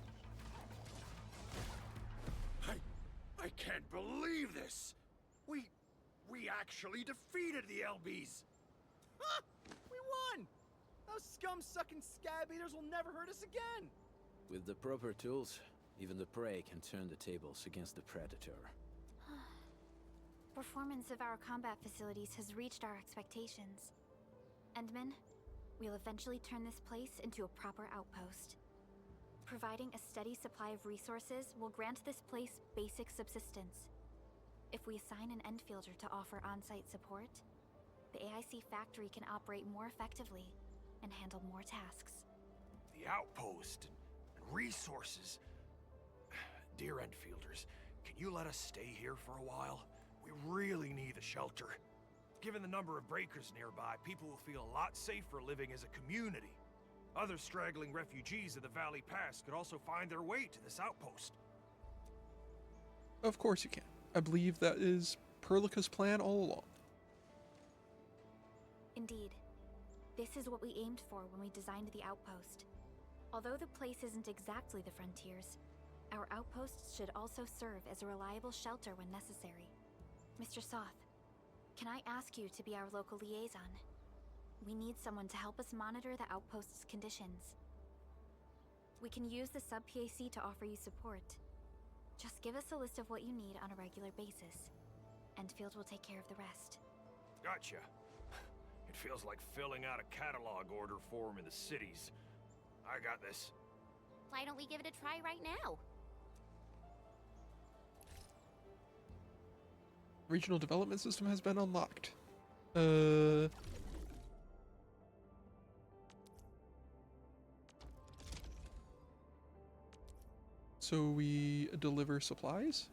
O: I can't believe this! We actually defeated the LBs!
F: Huh! We won! Those scum-sucking scab eaters will never hurt us again!
R: With the proper tools, even the prey can turn the tables against the predator.
G: Performance of our combat facilities has reached our expectations. Endman, we'll eventually turn this place into a proper outpost. Providing a steady supply of resources will grant this place basic subsistence. If we assign an Endfielder to offer on-site support, the AIC factory can operate more effectively and handle more tasks.
O: The outpost and resources. Dear Endfielders, can you let us stay here for a while? We really need the shelter. Given the number of breakers nearby, people will feel a lot safer living as a community. Other straggling refugees of the Valley Pass could also find their way to this outpost.
A: Of course you can. I believe that is Perlica's plan all along.
G: Indeed. This is what we aimed for when we designed the outpost. Although the place isn't exactly the frontiers, our outposts should also serve as a reliable shelter when necessary. Mr. Soth, can I ask you to be our local liaison? We need someone to help us monitor the outpost's conditions. We can use the sub-PAC to offer you support. Just give us a list of what you need on a regular basis. Endfield will take care of the rest.
O: Gotcha. It feels like filling out a catalog order form in the cities. I got this.
M: Why don't we give it a try right now?
A: Regional development system has been unlocked. So we deliver supplies.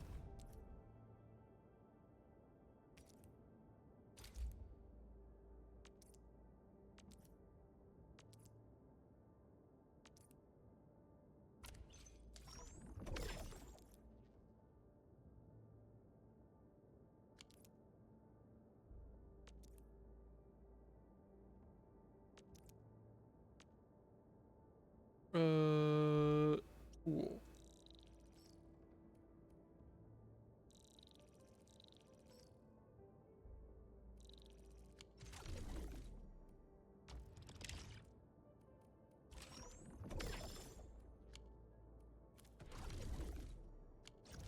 A: Cool.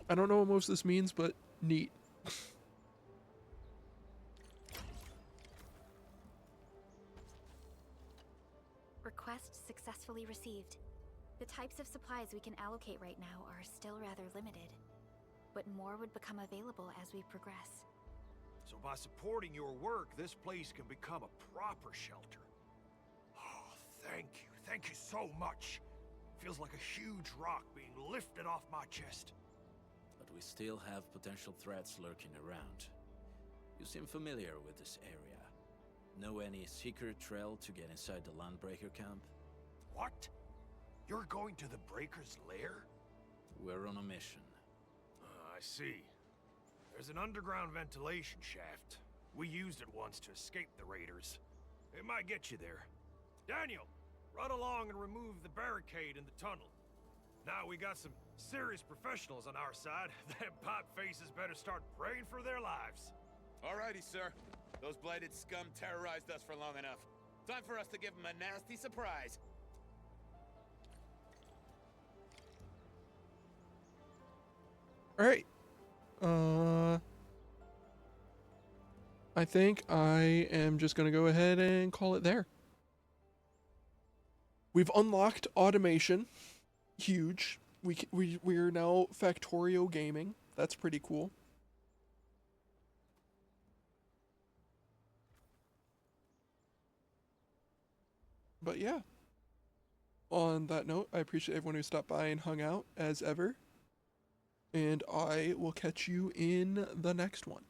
A: I don't know what most of this means, but neat.
G: Request successfully received. The types of supplies we can allocate right now are still rather limited, but more would become available as we progress.
O: So by supporting your work, this place can become a proper shelter. Oh, thank you so much. Feels like a huge rock being lifted off my chest.
R: But we still have potential threats lurking around. You seem familiar with this area. Know any secret trail to get inside the Landbreaker camp?
O: What? You're going to the Breaker's lair?
R: We're on a mission.
O: I see. There's an underground ventilation shaft. We used it once to escape the raiders. It might get you there. Daniel, run along and remove the barricade in the tunnel. Now we got some serious professionals on our side. Them pipe faces better start praying for their lives.
F: Alrighty, sir. Those blighted scum terrorized us for long enough. Time for us to give them a nasty surprise.
A: Alright. I think I am just going to go ahead and call it there. We've unlocked automation. Huge. We're now Factorio Gaming. That's pretty cool. But yeah. On that note, I appreciate everyone who stopped by and hung out as ever. And I will catch you in the next one.